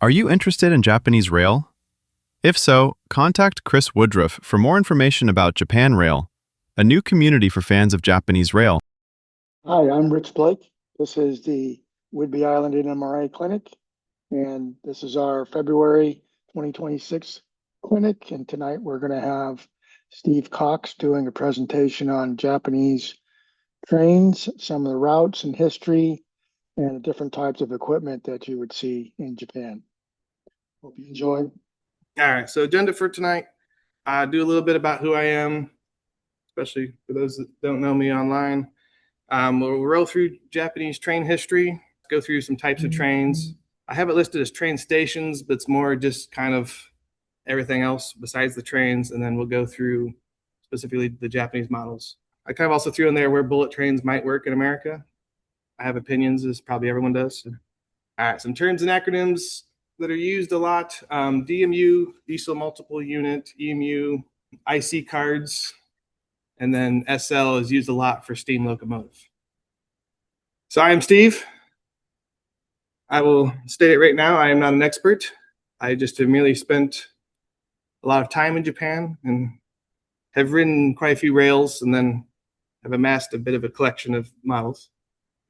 Are you interested in Japanese rail? If so, contact Chris Woodruff for more information about Japan Rail, a new community for fans of Japanese rail. Hi, I'm Rich Blake. This is the Whidbey Island NMRA Clinic, and this is our February 2026 clinic. And tonight we're going to have Steve Cox doing a presentation on Japanese trains, some of the routes and history, and the different types of equipment that you would see in Japan. Hope you enjoy. All right, so agenda for tonight, do a little bit about who I am, especially for those that don't know me online. We'll roll through Japanese train history, go through some types of trains. I have it listed as train stations, but it's more just kind of everything else besides the trains, and then we'll go through specifically the Japanese models. I kind of also threw in there where bullet trains might work in America. I have opinions, as probably everyone does. All right, some terms and acronyms that are used a lot. DMU, diesel multiple unit, EMU, IC cards, and then SL is used a lot for steam locomotive. So I am Steve. I will state it right now, I am not an expert. I just have merely spent a lot of time in Japan and have ridden quite a few rails, and then have amassed a bit of a collection of models.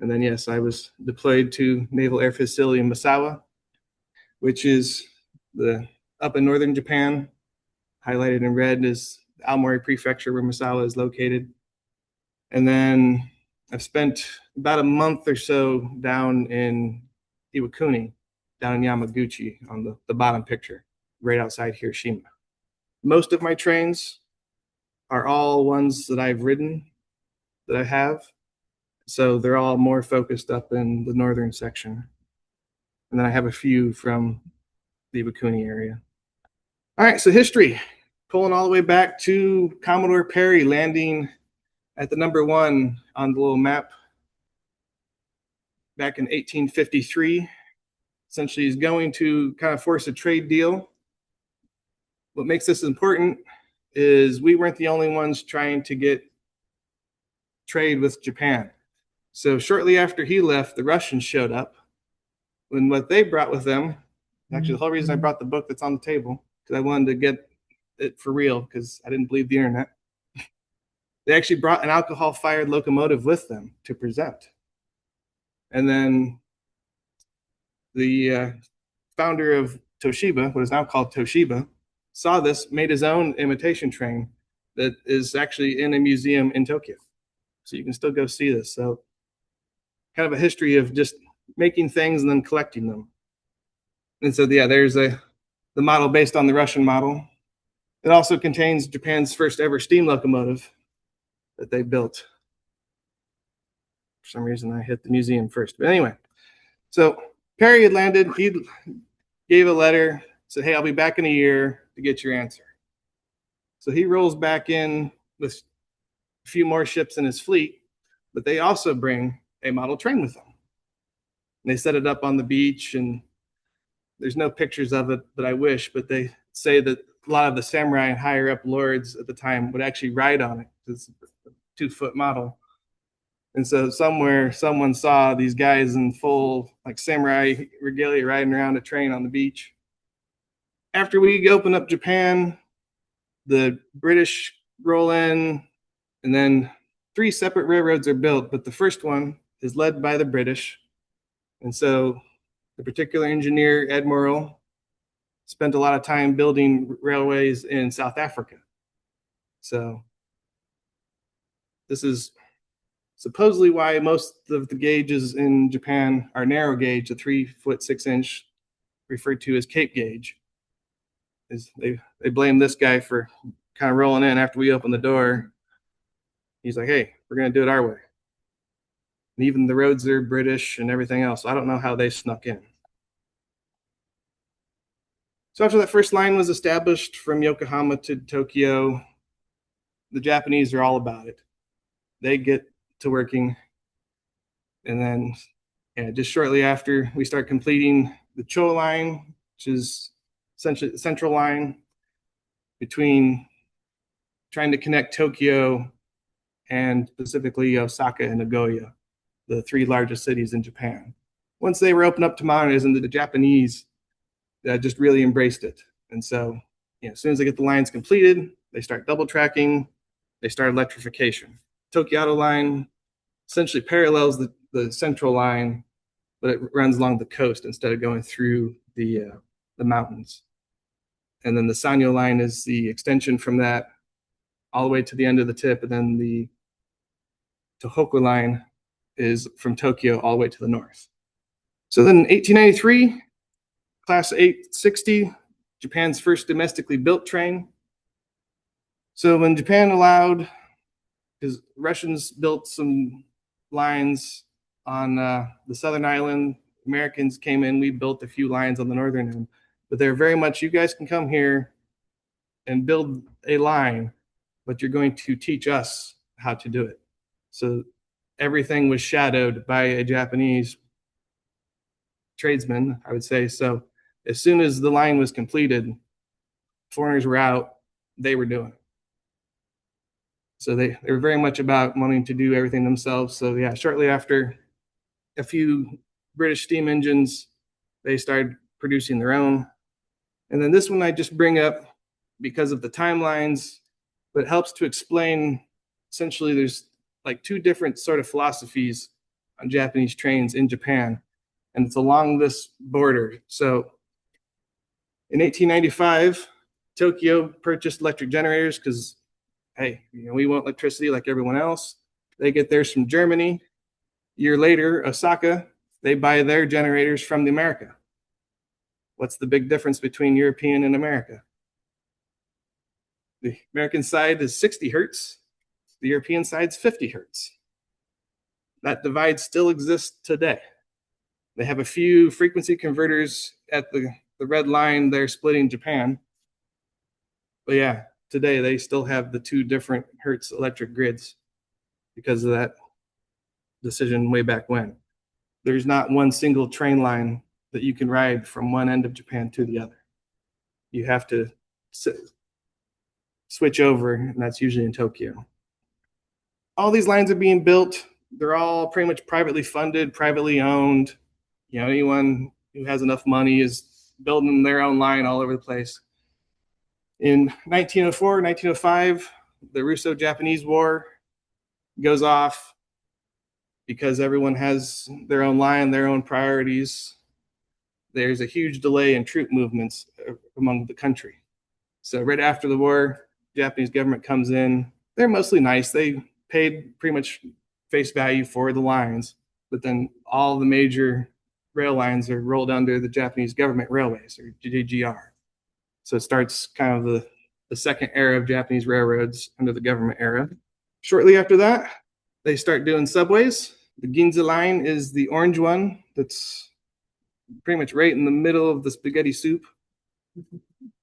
And then, yes, I was deployed to Naval Air Facility in Misawa, which is up in northern Japan. Highlighted in red is Aomori Prefecture, where Misawa is located. And then I've spent about a month or so down in Iwakuni, down in Yamaguchi on the bottom picture, right outside Hiroshima. Most of my trains are all ones that I've ridden, that I have. So they're all more focused up in the northern section. And then I have a few from the Iwakuni area. All right, so history. Pulling all the way back to Commodore Perry landing at the number 1 on the little map back in 1853. Essentially, he's going to kind of force a trade deal. What makes this important is we weren't the only ones trying to get trade with Japan. So shortly after he left, the Russians showed up. And what they brought with them, actually the whole reason I brought the book that's on the table, because I wanted to get it for real, because I didn't believe the internet. They actually brought an alcohol-fired locomotive with them to present. And then the founder of Toshiba, what is now called Toshiba, saw this, made his own imitation train that is actually in a museum in Tokyo. So you can still go see this. So kind of a history of just making things and then collecting them. And so, yeah, there's the model based on the Russian model. It also contains Japan's first ever steam locomotive that they built. For some reason, I hit the museum first. But anyway, so Perry had landed. He gave a letter, said, hey, I'll be back in a year to get your answer. So he rolls back in with a few more ships in his fleet, but they also bring a model train with them. And they set it up on the beach, and there's no pictures of it, but I wish, but they say that a lot of the samurai and higher up lords at the time would actually ride on it. It's a 2-foot model. And so somewhere someone saw these guys in full like samurai regalia riding around a train on the beach. After we open up Japan, the British roll in, and then 3 separate railroads are built, but the first one is led by the British. And so the particular engineer, Ed Morrill, spent a lot of time building railways in South Africa. So this is supposedly why most of the gauges in Japan are narrow gauge, the 3-foot 6-inch, referred to as Cape gauge. Is they blame this guy for kind of rolling in after we open the door. He's like, hey, we're going to do it our way. And even the roads are British and everything else. I don't know how they snuck in. So after that first line was established from Yokohama to Tokyo, the Japanese are all about it. They get to working. And then just shortly after, we start completing the Cho line, which is essentially the central line between trying to connect Tokyo and specifically Osaka and Nagoya, the 3 largest cities in Japan. Once they were opened up to modernism, the Japanese just really embraced it. And so, as soon as they get the lines completed, they start double tracking, they start electrification. Tokyo line essentially parallels the central line, but it runs along the coast instead of going through the mountains. And then the Sanyo line is the extension from that all the way to the end of the tip, and then the Tohoku line is from Tokyo all the way to the north. So then 1893, Class 860, Japan's first domestically built train. So when Japan allowed, because Russians built some lines on the southern island, Americans came in, we built a few lines on the northern end, but they're very much, you guys can come here and build a line, but you're going to teach us how to do it. So everything was shadowed by a Japanese tradesman, I would say. So as soon as the line was completed, foreigners were out, they were doing it. So they were very much about wanting to do everything themselves. So yeah, shortly after a few British steam engines, they started producing their own. And then this one I just bring up because of the timelines, but it helps to explain, essentially there's like two different sort of philosophies on Japanese trains in Japan, and it's along this border. So in 1895, Tokyo purchased electric generators because, hey, we want electricity like everyone else. They get theirs from Germany. A year later, Osaka, they buy their generators from the America. What's the big difference between European and America? The American side is 60 hertz. The European side's 50 hertz. That divide still exists today. They have a few frequency converters at the red line there splitting Japan. But yeah, today they still have the two different hertz electric grids because of that decision way back when. There's not one single train line that you can ride from one end of Japan to the other. You have to switch over, and that's usually in Tokyo. All these lines are being built. They're all pretty much privately funded, privately owned. Anyone who has enough money is building their own line all over the place. In 1904, 1905, the Russo-Japanese War goes off because everyone has their own line, their own priorities. There's a huge delay in troop movements among the country. So right after the war, Japanese government comes in. They're mostly nice. They paid pretty much face value for the lines, but then all the major rail lines are rolled under the Japanese government railways, or JGR. So it starts kind of the second era of Japanese railroads under the government era. Shortly after that, they start doing subways. The Ginza line is the orange one that's pretty much right in the middle of the spaghetti soup.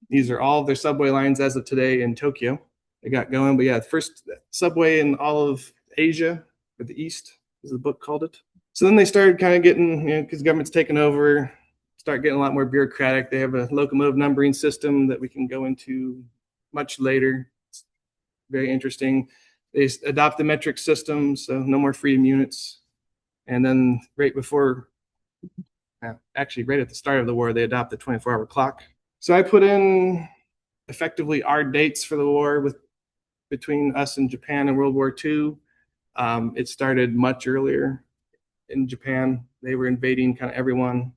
These are all of their subway lines as of today in Tokyo. They got going, but yeah, the first subway in all of Asia, or the East, as the book called it. So then they started kind of getting, because the government's taken over, start getting a lot more bureaucratic. They have a locomotive numbering system that we can go into much later. It's very interesting. They adopt the metric system, so no more freedom units. And then right before, actually right at the start of the war, they adopt the 24-hour clock. So I put in effectively our dates for the war between us and Japan in World War II. It started much earlier in Japan. They were invading kind of everyone.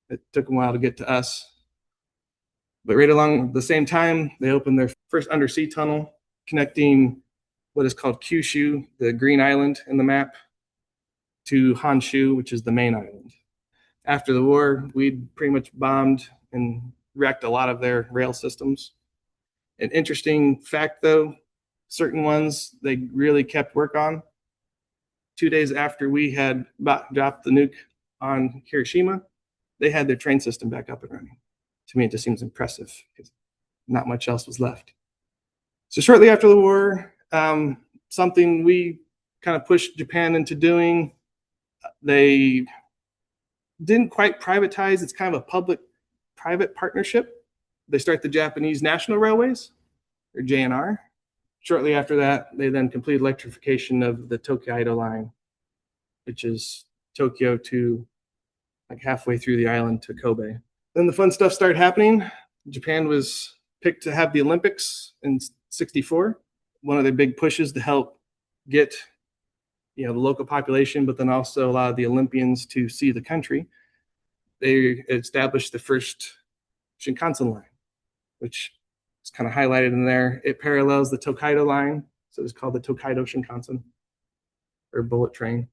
It took a while to get to us. But right along the same time, they opened their first undersea tunnel connecting what is called Kyushu, the green island in the map, to Honshu, which is the main island. After the war, we'd pretty much bombed and wrecked a lot of their rail systems. An interesting fact, though, certain ones they really kept work on. 2 days after we had dropped the nuke on Hiroshima, they had their train system back up and running. To me, it just seems impressive because not much else was left. So shortly after the war, something we kind of pushed Japan into doing, they didn't quite privatize. It's kind of a public-private partnership. They start the Japanese National Railways, or JNR. Shortly after that, they then complete electrification of the Tokyo line, which is Tokyo to like halfway through the island to Kobe. Then the fun stuff started happening. Japan was picked to have the Olympics in '64. One of their big pushes to help get the local population, but then also a lot of the Olympians to see the country. They established the first Shinkansen line, which is kind of highlighted in there. It parallels the Tokaido line, so it's called the Tokaido Shinkansen, or bullet train.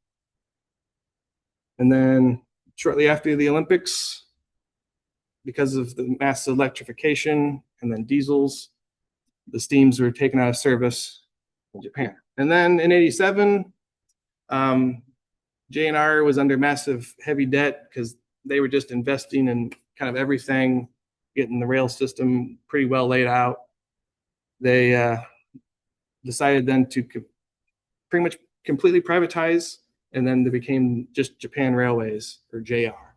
And then shortly after the Olympics, because of the mass electrification and then diesels, the steams were taken out of service in Japan. And then in '87, JNR was under massive heavy debt because they were just investing in kind of everything, getting the rail system pretty well laid out. They decided then to pretty much completely privatize, and then they became just Japan Railways, or JR,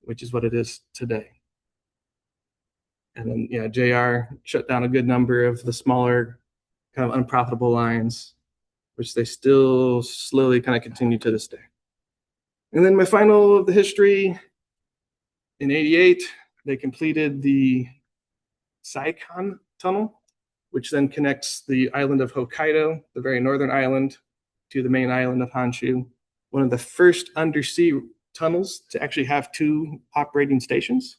which is what it is today. And then, JR shut down a good number of the smaller, kind of unprofitable lines, which they still slowly kind of continue to this day. And then my final of the history, in '88, they completed the Saikan Tunnel, which then connects the island of Hokkaido, the very northern island, to the main island of Honshu. One of the first undersea tunnels to actually have two operating stations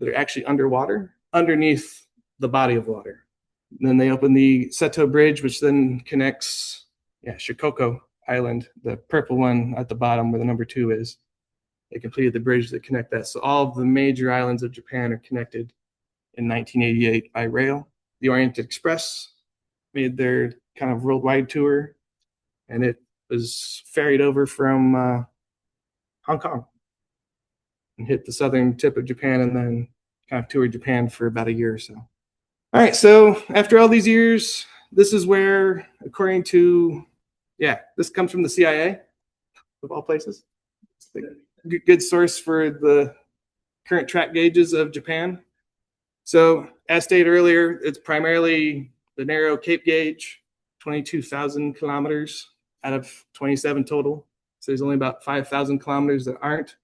that are actually underwater, underneath the body of water. And then they opened the Seto Bridge, which then connects Shikoku Island, the purple one at the bottom where the number 2 is. They completed the bridge that connect that. So all of the major islands of Japan are connected in 1988 by rail. The Orient Express made their kind of worldwide tour, and it was ferried over from Hong Kong and hit the southern tip of Japan, and then kind of toured Japan for about a year or so. All right, so after all these years, this is where, according to, this comes from the CIA, of all places. It's a good source for the current track gauges of Japan. So, as stated earlier, it's primarily the narrow Cape gauge, 22,000 kilometers out of 27 total. So there's only about 5,000 kilometers that aren't.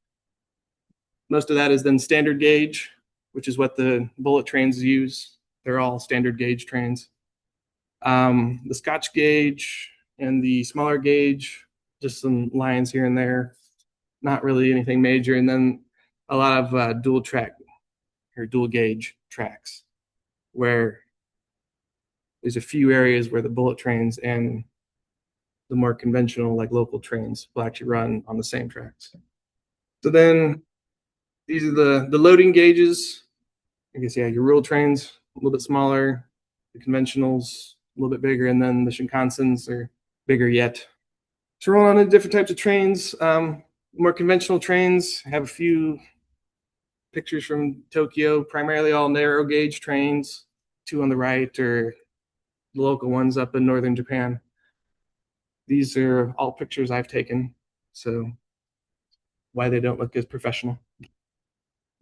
Most of that is then standard gauge, which is what the bullet trains use. They're all standard gauge trains. The Scotch gauge and the smaller gauge, just some lines here and there, not really anything major. And then a lot of dual track or dual gauge tracks, where there's a few areas where the bullet trains and the more conventional, like local trains, will actually run on the same tracks. So then these are the loading gauges. I guess, your rural trains, a little bit smaller, the conventionals, a little bit bigger, and then the Shinkansens are bigger yet. So rolling on to different types of trains. More conventional trains, I have a few pictures from Tokyo, primarily all narrow gauge trains. 2 on the right are the local ones up in northern Japan. These are all pictures I've taken, so why they don't look as professional.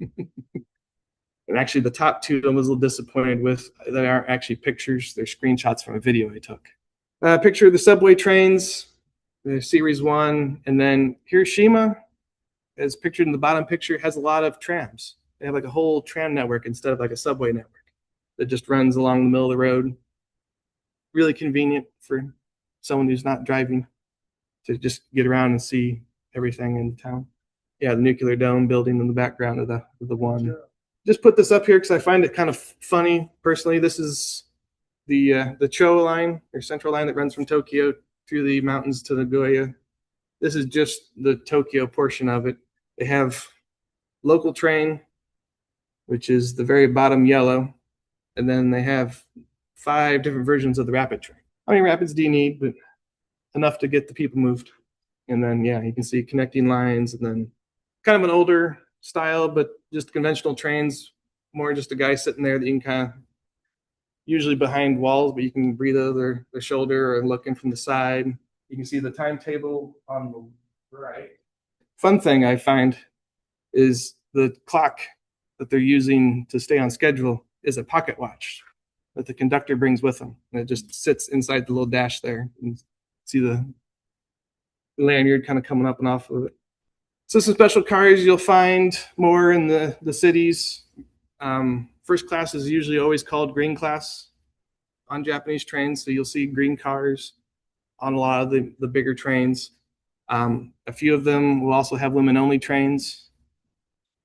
And actually, the top 2 I was a little disappointed with. They aren't actually pictures. They're screenshots from a video I took. Picture of the subway trains, the Series 1, and then Hiroshima, as pictured in the bottom picture, has a lot of trams. They have like a whole tram network instead of like a subway network that just runs along the middle of the road. Really convenient for someone who's not driving to just get around and see everything in town. The nuclear dome building in the background of the one. Just put this up here because I find it kind of funny personally. This is the Cho line, or central line, that runs from Tokyo through the mountains to Nagoya. This is just the Tokyo portion of it. They have local train, which is the very bottom yellow, and then they have 5 different versions of the rapid train. How many rapids do you need? But enough to get the people moved. And then, you can see connecting lines, and then kind of an older style, but just conventional trains, more just a guy sitting there that you can kind of, usually behind walls, but you can breathe over their shoulder or looking from the side. You can see the timetable on the right. Fun thing I find is the clock that they're using to stay on schedule is a pocket watch that the conductor brings with him. And it just sits inside the little dash there. And see the lanyard kind of coming up and off of it. So some special cars you'll find more in the cities. First class is usually always called green class on Japanese trains. So you'll see green cars on a lot of the bigger trains. A few of them will also have women only trains.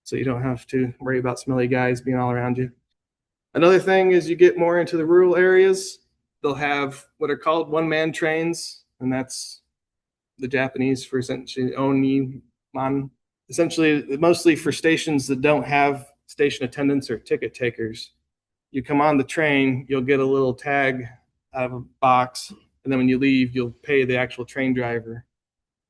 So you don't have to worry about smelly guys being all around you. Another thing is you get more into the rural areas, they'll have what are called one-man trains, and that's the Japanese for essentially oni-man. Essentially, mostly for stations that don't have station attendants or ticket takers. You come on the train, you'll get a little tag out of a box, and then when you leave, you'll pay the actual train driver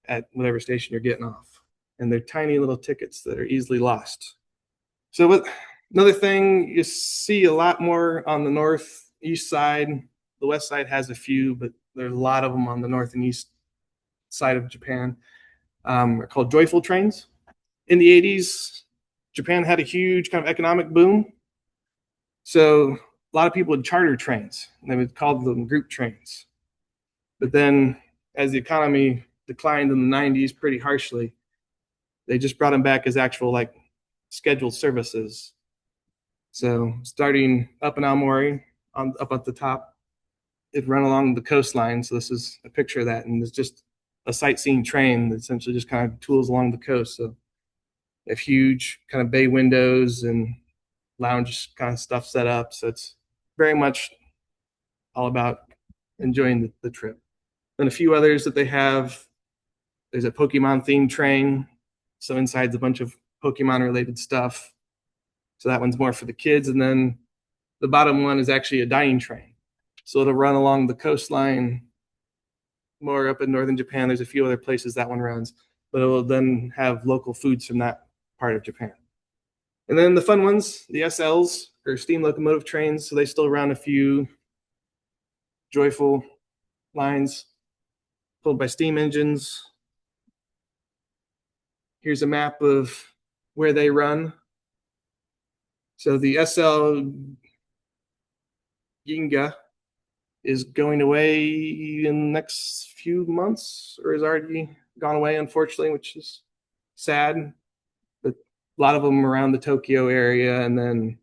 at whatever station you're getting off. And they're tiny little tickets that are easily lost. So another thing you see a lot more on the northeast side. The west side has a few, but there's a lot of them on the north and east side of Japan. Are called joyful trains. In the 80s, Japan had a huge kind of economic boom. So a lot of people would charter trains, and they would call them group trains. But then as the economy declined in the 90s pretty harshly, they just brought them back as actual like scheduled services. So starting up in Aomori, up at the top, it'd run along the coastline. So this is a picture of that, and it's just a sightseeing train that essentially just kind of tools along the coast. So they have huge kind of bay windows and lounge kind of stuff set up. So it's very much all about enjoying the trip. And a few others that they have, there's a Pokemon themed train. So inside's a bunch of Pokemon related stuff. So that one's more for the kids. And then the bottom one is actually a dining train. So it'll run along the coastline more up in northern Japan. There's a few other places that one runs, but it will then have local foods from that part of Japan. And then the fun ones, the SLs, or steam locomotive trains. So they still run a few joyful lines pulled by steam engines. Here's a map of where they run. So the SL Ginga is going away in the next few months, or has already gone away, unfortunately, which is sad. But a lot of them around the Tokyo area, and then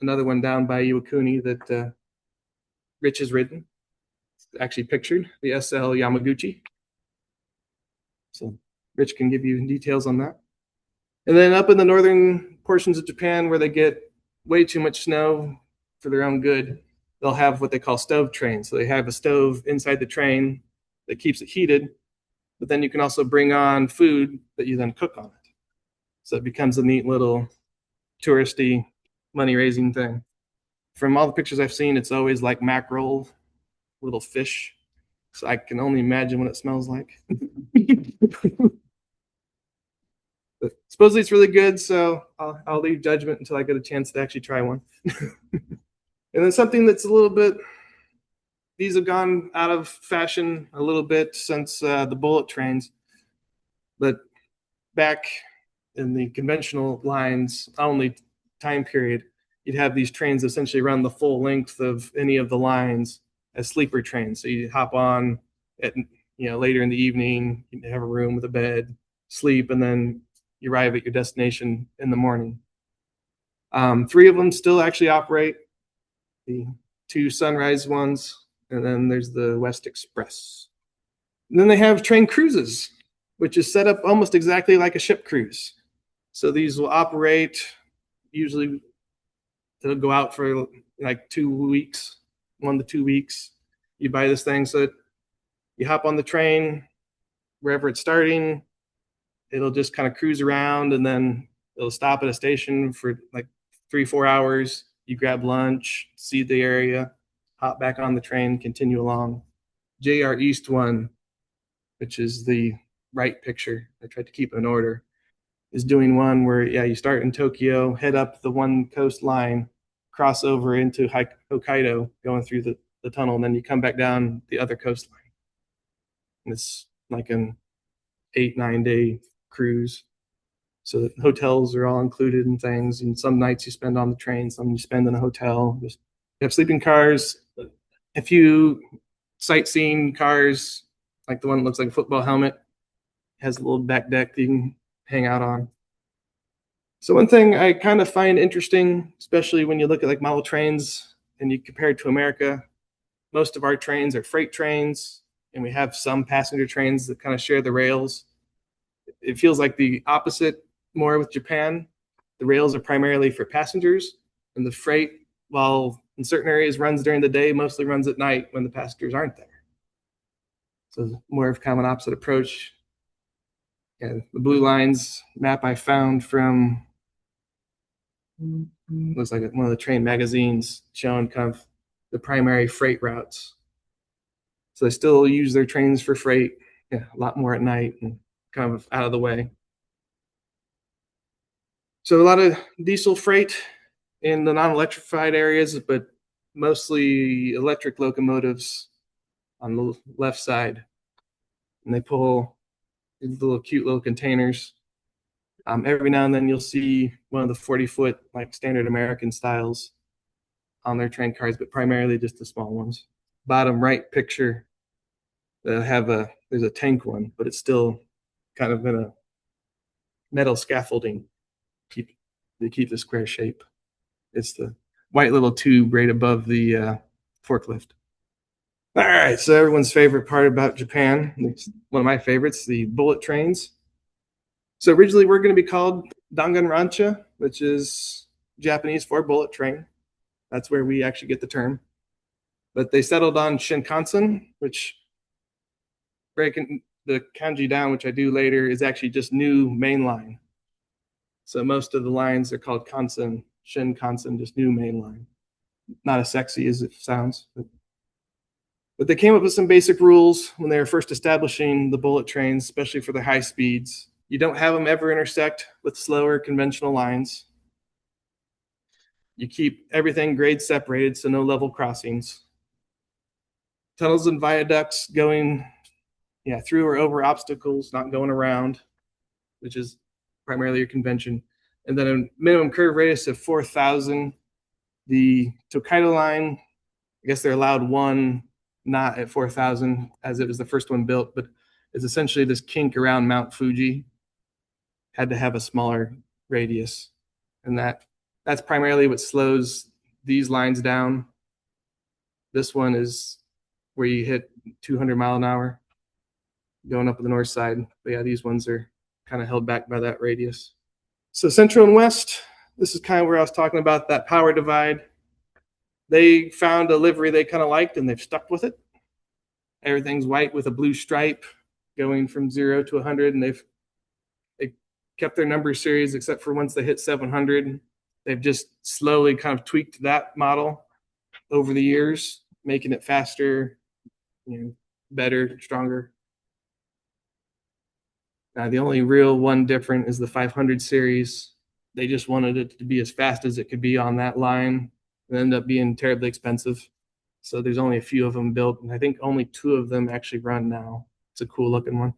another one down by Iwakuni that Rich has ridden. It's actually pictured, the SL Yamaguchi. So Rich can give you details on that. And then up in the northern portions of Japan where they get way too much snow for their own good, they'll have what they call stove trains. So they have a stove inside the train that keeps it heated, but then you can also bring on food that you then cook on it. So it becomes a neat little touristy, money-raising thing. From all the pictures I've seen, it's always like mackerel, little fish. So I can only imagine what it smells like. But supposedly it's really good, so I'll leave judgment until I get a chance to actually try one. And then something that's a little bit, these have gone out of fashion a little bit since the bullet trains. But back in the conventional lines only time period, you'd have these trains essentially run the full length of any of the lines as sleeper trains. So you hop on at later in the evening, you have a room with a bed, sleep, and then you arrive at your destination in the morning. 3 of them still actually operate, the 2 sunrise ones, and then there's the West Express. And then they have train cruises, which is set up almost exactly like a ship cruise. So these will operate, usually it'll go out for like 2 weeks, 1 to 2 weeks. You buy this thing, so you hop on the train, wherever it's starting, it'll just kind of cruise around, and then it'll stop at a station for like 3-4 hours. You grab lunch, see the area, hop back on the train, continue along. JR East one, which is the right picture, I tried to keep in order, is doing one where, you start in Tokyo, head up the one coastline, cross over into Hokkaido, going through the tunnel, and then you come back down the other coastline. And it's like an 8-9 day cruise. So the hotels are all included and things. And some nights you spend on the train, some you spend in a hotel. You have sleeping cars, a few sightseeing cars, like the one that looks like a football helmet, has a little back deck that you can hang out on. So one thing I kind of find interesting, especially when you look at like model trains and you compare it to America, most of our trains are freight trains, and we have some passenger trains that kind of share the rails. It feels like the opposite more with Japan. The rails are primarily for passengers, and the freight, while in certain areas runs during the day, mostly runs at night when the passengers aren't there. So more of kind of an opposite approach. And the blue lines map I found from looks like one of the train magazines showing kind of the primary freight routes. So they still use their trains for freight, a lot more at night and kind of out of the way. So a lot of diesel freight in the non-electrified areas, but mostly electric locomotives on the left side. And they pull these little cute little containers. Every now and then you'll see one of the 40-foot like standard American styles on their train cars, but primarily just the small ones. Bottom right picture, there's a tank one, but it's still kind of in a metal scaffolding to keep the square shape. It's the white little tube right above the forklift. All right, so everyone's favorite part about Japan, one of my favorites, the bullet trains. So originally we're going to be called Danganrancha, which is Japanese for bullet train. That's where we actually get the term. But they settled on Shinkansen, which, breaking the kanji down, which I do later, is actually just new main line. So most of the lines are called Kansen, Shinkansen, just new main line. Not as sexy as it sounds. But they came up with some basic rules when they were first establishing the bullet trains, especially for the high speeds. You don't have them ever intersect with slower conventional lines. You keep everything grade separated, so no level crossings. Tunnels and viaducts going through or over obstacles, not going around, which is primarily your convention. And then a minimum curve radius of 4,000. The Tokaido line, I guess they're allowed one not at 4,000 as it was the first one built, but it's essentially this kink around Mount Fuji. Had to have a smaller radius. And that's primarily what slows these lines down. This one is where you hit 200 mile an hour going up the north side. But yeah, these ones are kind of held back by that radius. So central and west, this is kind of where I was talking about that power divide. They found a livery they kind of liked and they've stuck with it. Everything's white with a blue stripe going from 0 to 100, and they kept their number series except for once they hit 700. They've just slowly kind of tweaked that model over the years, making it faster, better, stronger. Now, the only real one different is the 500 series. They just wanted it to be as fast as it could be on that line. It ended up being terribly expensive. So there's only a few of them built, and I think only 2 of them actually run now. It's a cool looking one.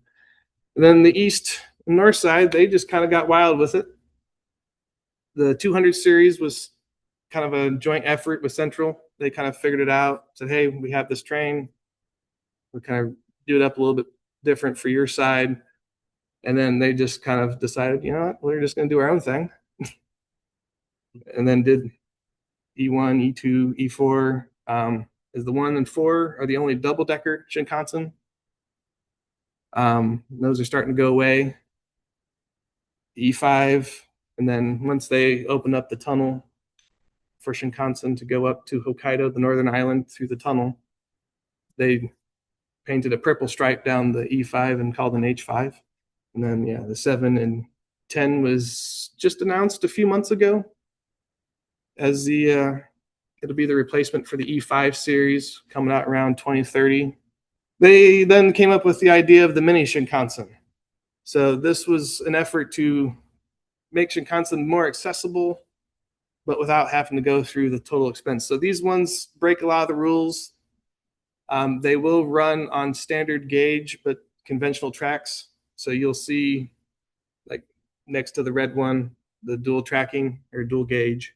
And then the east and north side, they just kind of got wild with it. The 200 series was kind of a joint effort with Central. They kind of figured it out, said, hey, we have this train. We kind of do it up a little bit different for your side. And then they just kind of decided, you know what, we're just going to do our own thing. And then did E1, E2, E4. Is the 1 and 4 are the only double-decker Shinkansen. Those are starting to go away. E5, and then once they open up the tunnel for Shinkansen to go up to Hokkaido, the northern island, through the tunnel, they painted a purple stripe down the E5 and called an H5. And then, the 7 and 10 was just announced a few months ago as it'll be the replacement for the E5 series coming out around 2030. They then came up with the idea of the mini Shinkansen. So this was an effort to make Shinkansen more accessible, but without having to go through the total expense. So these ones break a lot of the rules. They will run on standard gauge, but conventional tracks. So you'll see, like next to the red one, the dual tracking or dual gauge.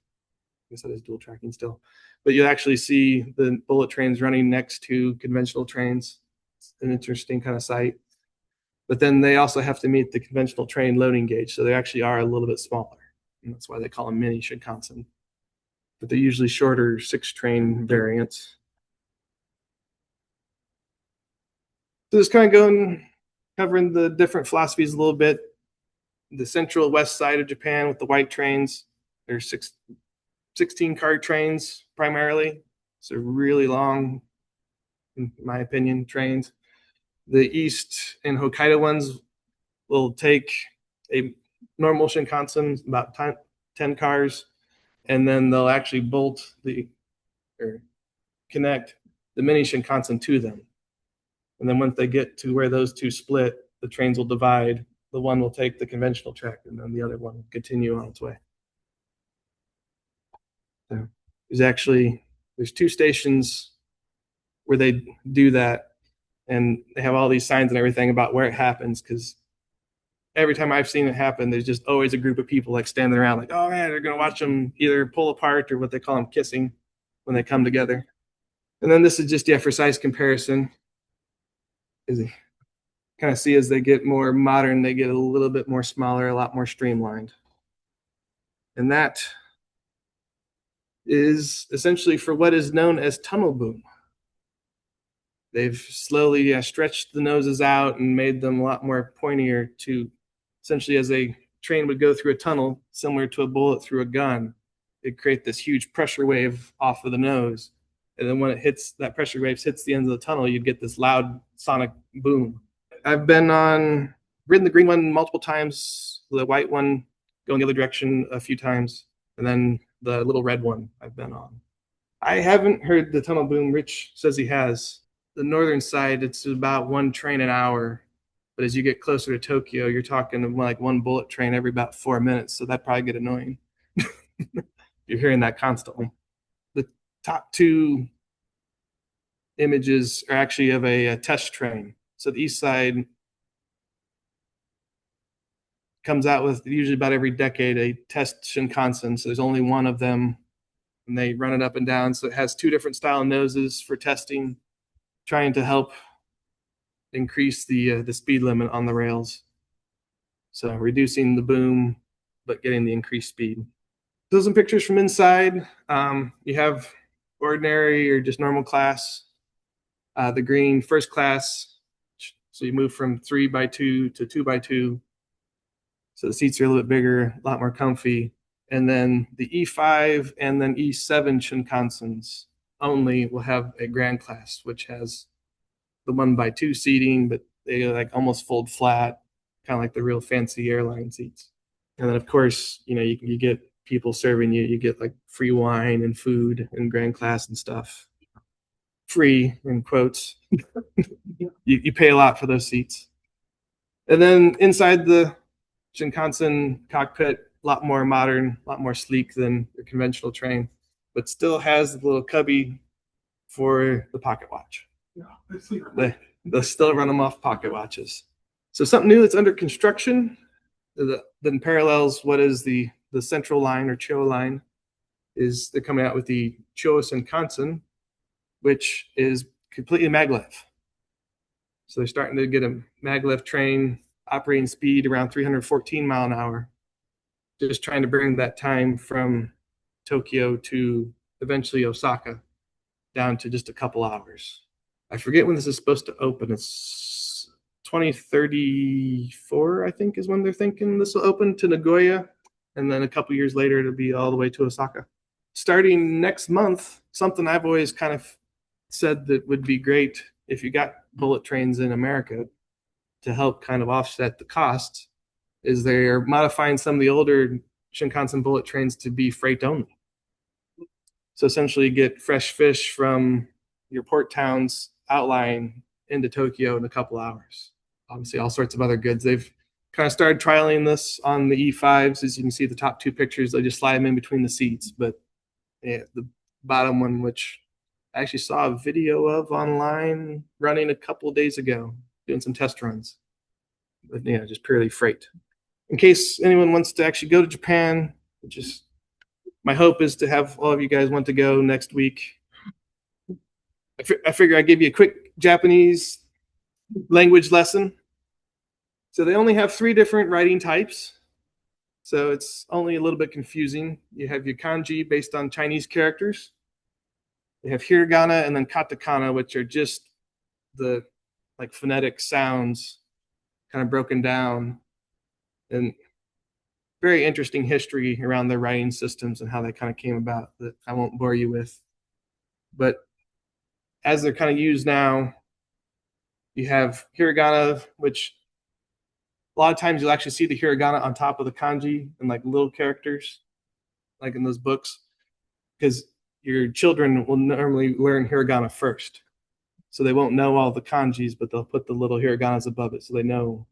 I guess that is dual tracking still. But you'll actually see the bullet trains running next to conventional trains. It's an interesting kind of sight. But then they also have to meet the conventional train loading gauge, so they actually are a little bit smaller. And that's why they call them mini Shinkansen. But they're usually shorter 6-train variants. So just kind of covering the different philosophies a little bit. The central west side of Japan with the white trains, there's 16-car trains primarily. So really long, in my opinion, trains. The east and Hokkaido ones will take a normal Shinkansen, about 10 cars, and then they'll actually connect the mini Shinkansen to them. And then once they get to where those two split, the trains will divide. The one will take the conventional track, and then the other one will continue on its way. So there's 2 stations where they do that, and they have all these signs and everything about where it happens, because every time I've seen it happen, there's just always a group of people like standing around like, oh man, they're going to watch them either pull apart or what they call them kissing when they come together. And then this is just, for size comparison. Is you kind of see as they get more modern, they get a little bit more smaller, a lot more streamlined. And that is essentially for what is known as tunnel boom. They've slowly stretched the noses out and made them a lot more pointier to essentially, as a train would go through a tunnel, similar to a bullet through a gun, it'd create this huge pressure wave off of the nose. And then when it hits, that pressure wave hits the ends of the tunnel, you'd get this loud sonic boom. I've ridden the green one multiple times, the white one going the other direction a few times, and then the little red one I've been on. I haven't heard the tunnel boom. Rich says he has. The northern side, it's about 1 train an hour. But as you get closer to Tokyo, you're talking like 1 bullet train every about 4 minutes. So that'd probably get annoying. You're hearing that constantly. The top 2 images are actually of a test train. So the east side comes out with usually about every decade a test Shinkansen. So there's only one of them, and they run it up and down. So it has 2 different style noses for testing, trying to help increase the speed limit on the rails. So reducing the boom, but getting the increased speed. So some pictures from inside. You have ordinary or just normal class. The green, first class. So you move from 3x2 to 2x2. So the seats are a little bit bigger, a lot more comfy. And then the E5 and then E7 Shinkansens only will have a grand class, which has the 1x2 seating, but they like almost fold flat, kind of like the real fancy airline seats. And then of course, you get people serving you. You get like free wine and food in grand class and stuff. Free in quotes. you pay a lot for those seats. And then inside the Shinkansen cockpit, a lot more modern, a lot more sleek than the conventional train, but still has the little cubby for the pocket watch. They'll still run them off pocket watches. So something new that's under construction that parallels what is the central line or Chiyo line is they're coming out with the Chiyo Shinkansen, which is completely maglev. So they're starting to get a maglev train operating speed around 314 mile an hour, just trying to bring that time from Tokyo to eventually Osaka down to just a couple hours. I forget when this is supposed to open. It's 2034, I think, is when they're thinking this will open to Nagoya. And then a couple years later, it'll be all the way to Osaka. Starting next month, something I've always kind of said that would be great if you got bullet trains in America to help kind of offset the cost is they're modifying some of the older Shinkansen bullet trains to be freight only. So essentially get fresh fish from your port towns outlying into Tokyo in a couple hours. Obviously, all sorts of other goods. They've kind of started trialing this on the E5s. As you can see, the top 2 pictures, they just slide them in between the seats. But the bottom one, which I actually saw a video of online running a couple of days ago, doing some test runs. But just purely freight. In case anyone wants to actually go to Japan, my hope is to have all of you guys want to go next week. I figure I'd give you a quick Japanese language lesson. So they only have 3 different writing types. So it's only a little bit confusing. You have your kanji based on Chinese characters. You have hiragana and then katakana, which are just the like phonetic sounds kind of broken down, and very interesting history around their writing systems and how they kind of came about that I won't bore you with. But as they're kind of used now, you have hiragana, which a lot of times you'll actually see the hiragana on top of the kanji and like little characters, like in those books, because your children will normally learn hiragana first. So they won't know all the kanjis, but they'll put the little hiraganas above it so they know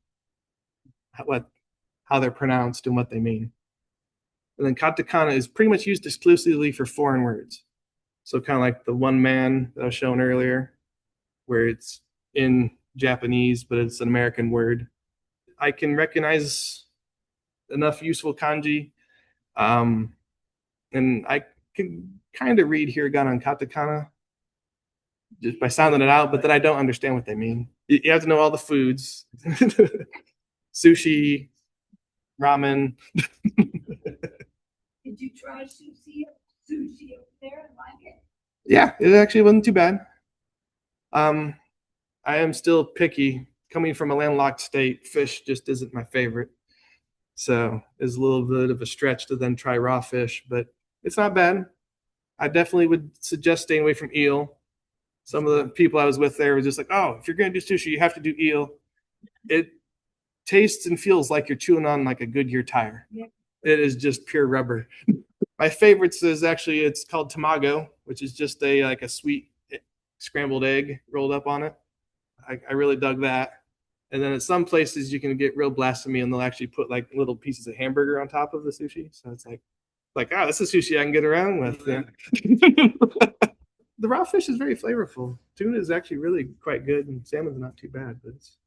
how they're pronounced and what they mean. And then katakana is pretty much used exclusively for foreign words. So kind of like the one man that I was showing earlier, where it's in Japanese, but it's an American word. I can recognize enough useful kanji, and I can kind of read hiragana and katakana just by sounding it out, but then I don't understand what they mean. You have to know all the foods, sushi, ramen. Did you try sushi over there and like it? Yeah, it actually wasn't too bad. I am still picky. Coming from a landlocked state, fish just isn't my favorite. So it's a little bit of a stretch to then try raw fish, but it's not bad. I definitely would suggest staying away from eel. Some of the people I was with there were just like, oh, if you're going to do sushi, you have to do eel. It tastes and feels like you're chewing on like a Goodyear tire. Yeah. It is just pure rubber. My favorites is actually, it's called tamago, which is just a sweet scrambled egg rolled up on it. I really dug that. And then at some places you can get real blasphemy and they'll actually put like little pieces of hamburger on top of the sushi. So it's like, this is sushi I can get around with. Yeah. The raw fish is very flavorful. Tuna is actually really quite good, and salmon's not too bad. But it's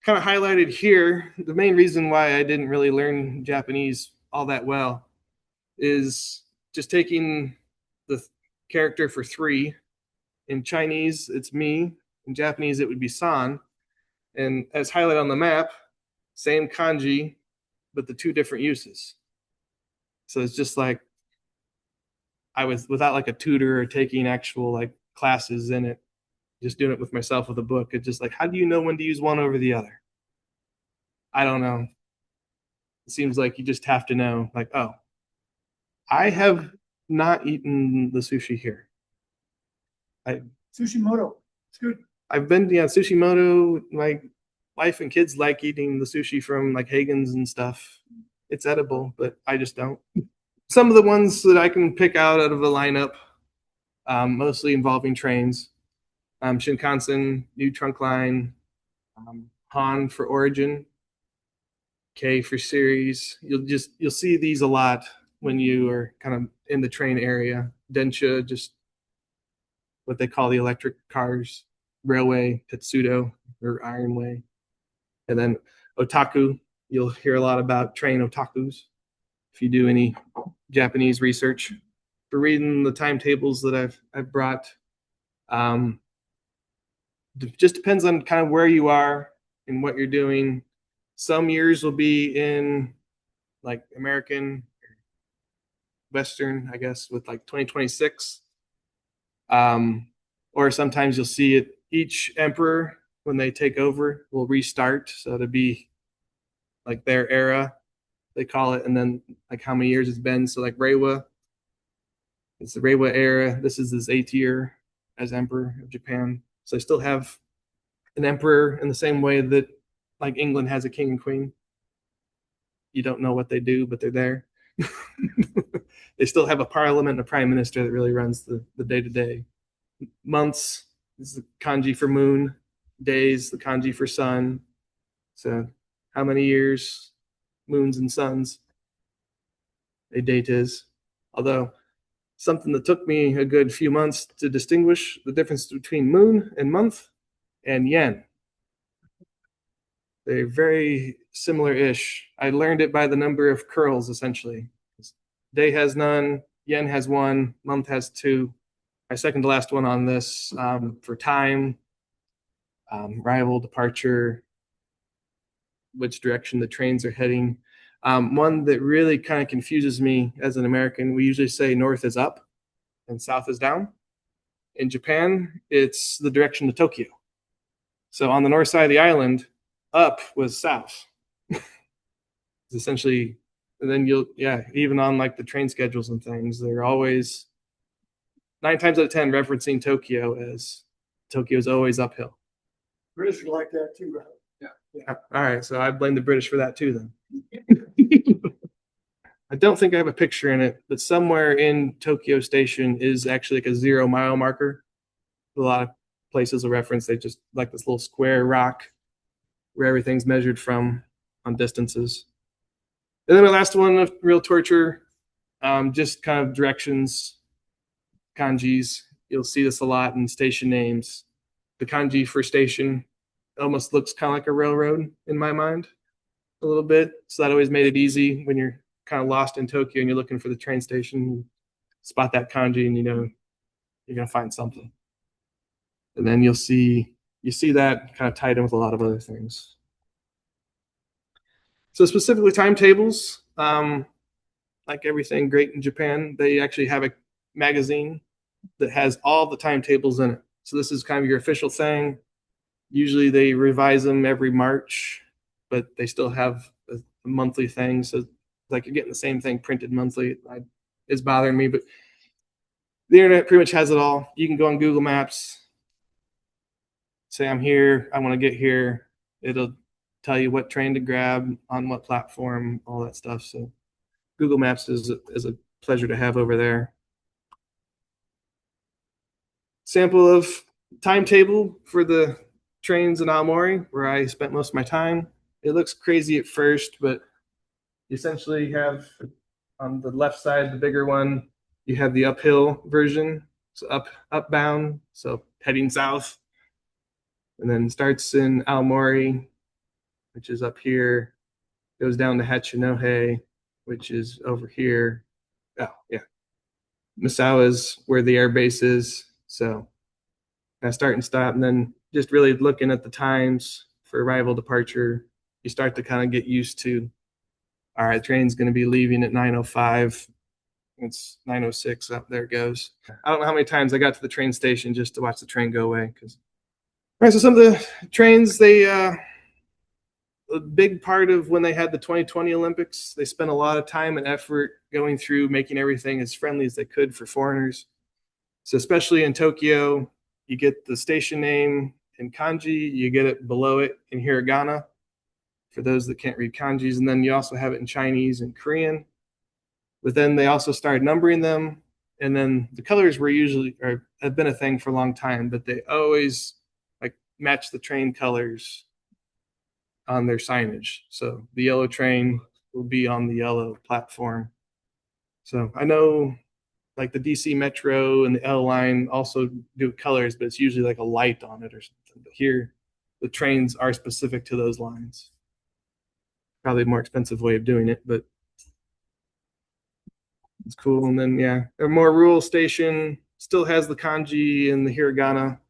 kind of highlighted here. The main reason why I didn't really learn Japanese all that well is just taking the character for 3. In Chinese, it's me. In Japanese, it would be san. And as highlighted on the map, same kanji, but the 2 different uses. So it's just like I was without like a tutor or taking actual like classes in it, just doing it with myself with a book. It's just like, how do you know when to use one over the other? I don't know. It seems like you just have to know, like, oh, I have not eaten the sushi here. Sushimoto. It's good. I've been to Sushimoto. My wife and kids like eating the sushi from like Hagen's and stuff. It's edible, but I just don't. Some of the ones that I can pick out of the lineup, mostly involving trains. Shinkansen, New Trunk Line, Han for Origin, K for Series. You'll see these a lot when you are kind of in the train area. Densha, just what they call the electric cars. Railway, Tetsudo, or Ironway. And then otaku, you'll hear a lot about train otakus if you do any Japanese research. For reading the timetables that I've brought, just depends on kind of where you are and what you're doing. Some years will be in like American, Western, I guess, with like 2026. Or sometimes you'll see it, each emperor, when they take over, will restart. So to be like their era, they call it, and then like how many years it's been. So like Reiwa, it's the Reiwa era. This is his 8th year as emperor of Japan. So they still have an emperor in the same way that like England has a king and queen. You don't know what they do, but they're there. They still have a parliament and a prime minister that really runs the day-to-day. Months is the kanji for moon. Days, the kanji for sun. So how many years, moons and suns a date is. Although something that took me a good few months to distinguish the difference between moon and month and yen. They're very similar-ish. I learned it by the number of curls, essentially. Day has none, yen has 1, month has 2. My second to last one on this for time, arrival, departure, which direction the trains are heading. One that really kind of confuses me as an American, we usually say north is up and south is down. In Japan, it's the direction to Tokyo. So on the north side of the island, up was south. It's essentially, and then even on like the train schedules and things, they're always 9 times out of 10 referencing Tokyo as Tokyo is always uphill. British are like that too, right? Yeah. All right, so I blame the British for that too then. I don't think I have a picture in it, but somewhere in Tokyo Station is actually like a 0-mile marker. A lot of places will reference, they just like this little square rock where everything's measured from on distances. And then the last one of real torture, just kind of directions, kanjis. You'll see this a lot in station names. The kanji for station almost looks kind of like a railroad in my mind a little bit. So that always made it easy when you're kind of lost in Tokyo and you're looking for the train station. You spot that kanji and you know you're going to find something. And then you see that kind of tied in with a lot of other things. So specifically timetables, like everything great in Japan, they actually have a magazine that has all the timetables in it. So this is kind of your official thing. Usually they revise them every March, but they still have a monthly thing. So like you're getting the same thing printed monthly. It's bothering me, but the internet pretty much has it all. You can go on Google Maps, say I'm here, I want to get here. It'll tell you what train to grab, on what platform, all that stuff. So Google Maps is a pleasure to have over there. Sample of timetable for the trains in Aomori, where I spent most of my time. It looks crazy at first, but you essentially have on the left side, the bigger one, you have the uphill version, so upbound, so heading south, and then starts in Aomori, which is up here, goes down to Hachinohe, which is over here. Oh yeah, Misawa is where the air base is, so I start and stop, and then just really looking at the times for arrival, departure, you start to kind of get used to, all right, train's going to be leaving at 9:05. It's 9:06. Up there it goes. I don't know how many times I got to the train station just to watch the train go away. All right, so some of the trains, a big part of when they had the 2020 Olympics, they spent a lot of time and effort going through making everything as friendly as they could for foreigners. So especially in Tokyo, you get the station name in kanji, you get it below it in hiragana for those that can't read kanjis, and then you also have it in Chinese and Korean. But then they also started numbering them, and then the colors were have been a thing for a long time, but they always like match the train colors on their signage. So the yellow train will be on the yellow platform. So I know like the DC Metro and the L line also do colors, but it's usually like a light on it or something. But here, the trains are specific to those lines. Probably a more expensive way of doing it, but it's cool. And then, yeah, a more rural station still has the kanji and the hiragana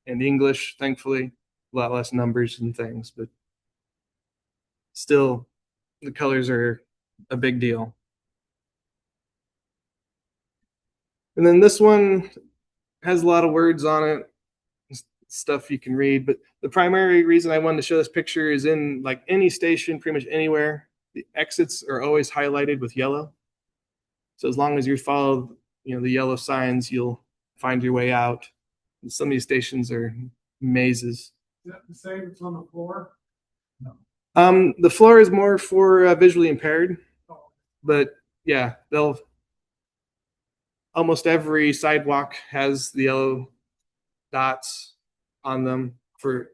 and English, thankfully. A lot less numbers and things, but still, the colors are a big deal. And then this one has a lot of words on it, stuff you can read. But the primary reason I wanted to show this picture is in like any station, pretty much anywhere, the exits are always highlighted with yellow. So as long as you follow, the yellow signs, you'll find your way out. And some of these stations are mazes. Is that the same that's on the floor? The floor is more for visually impaired, but yeah, almost every sidewalk has the yellow dots on them for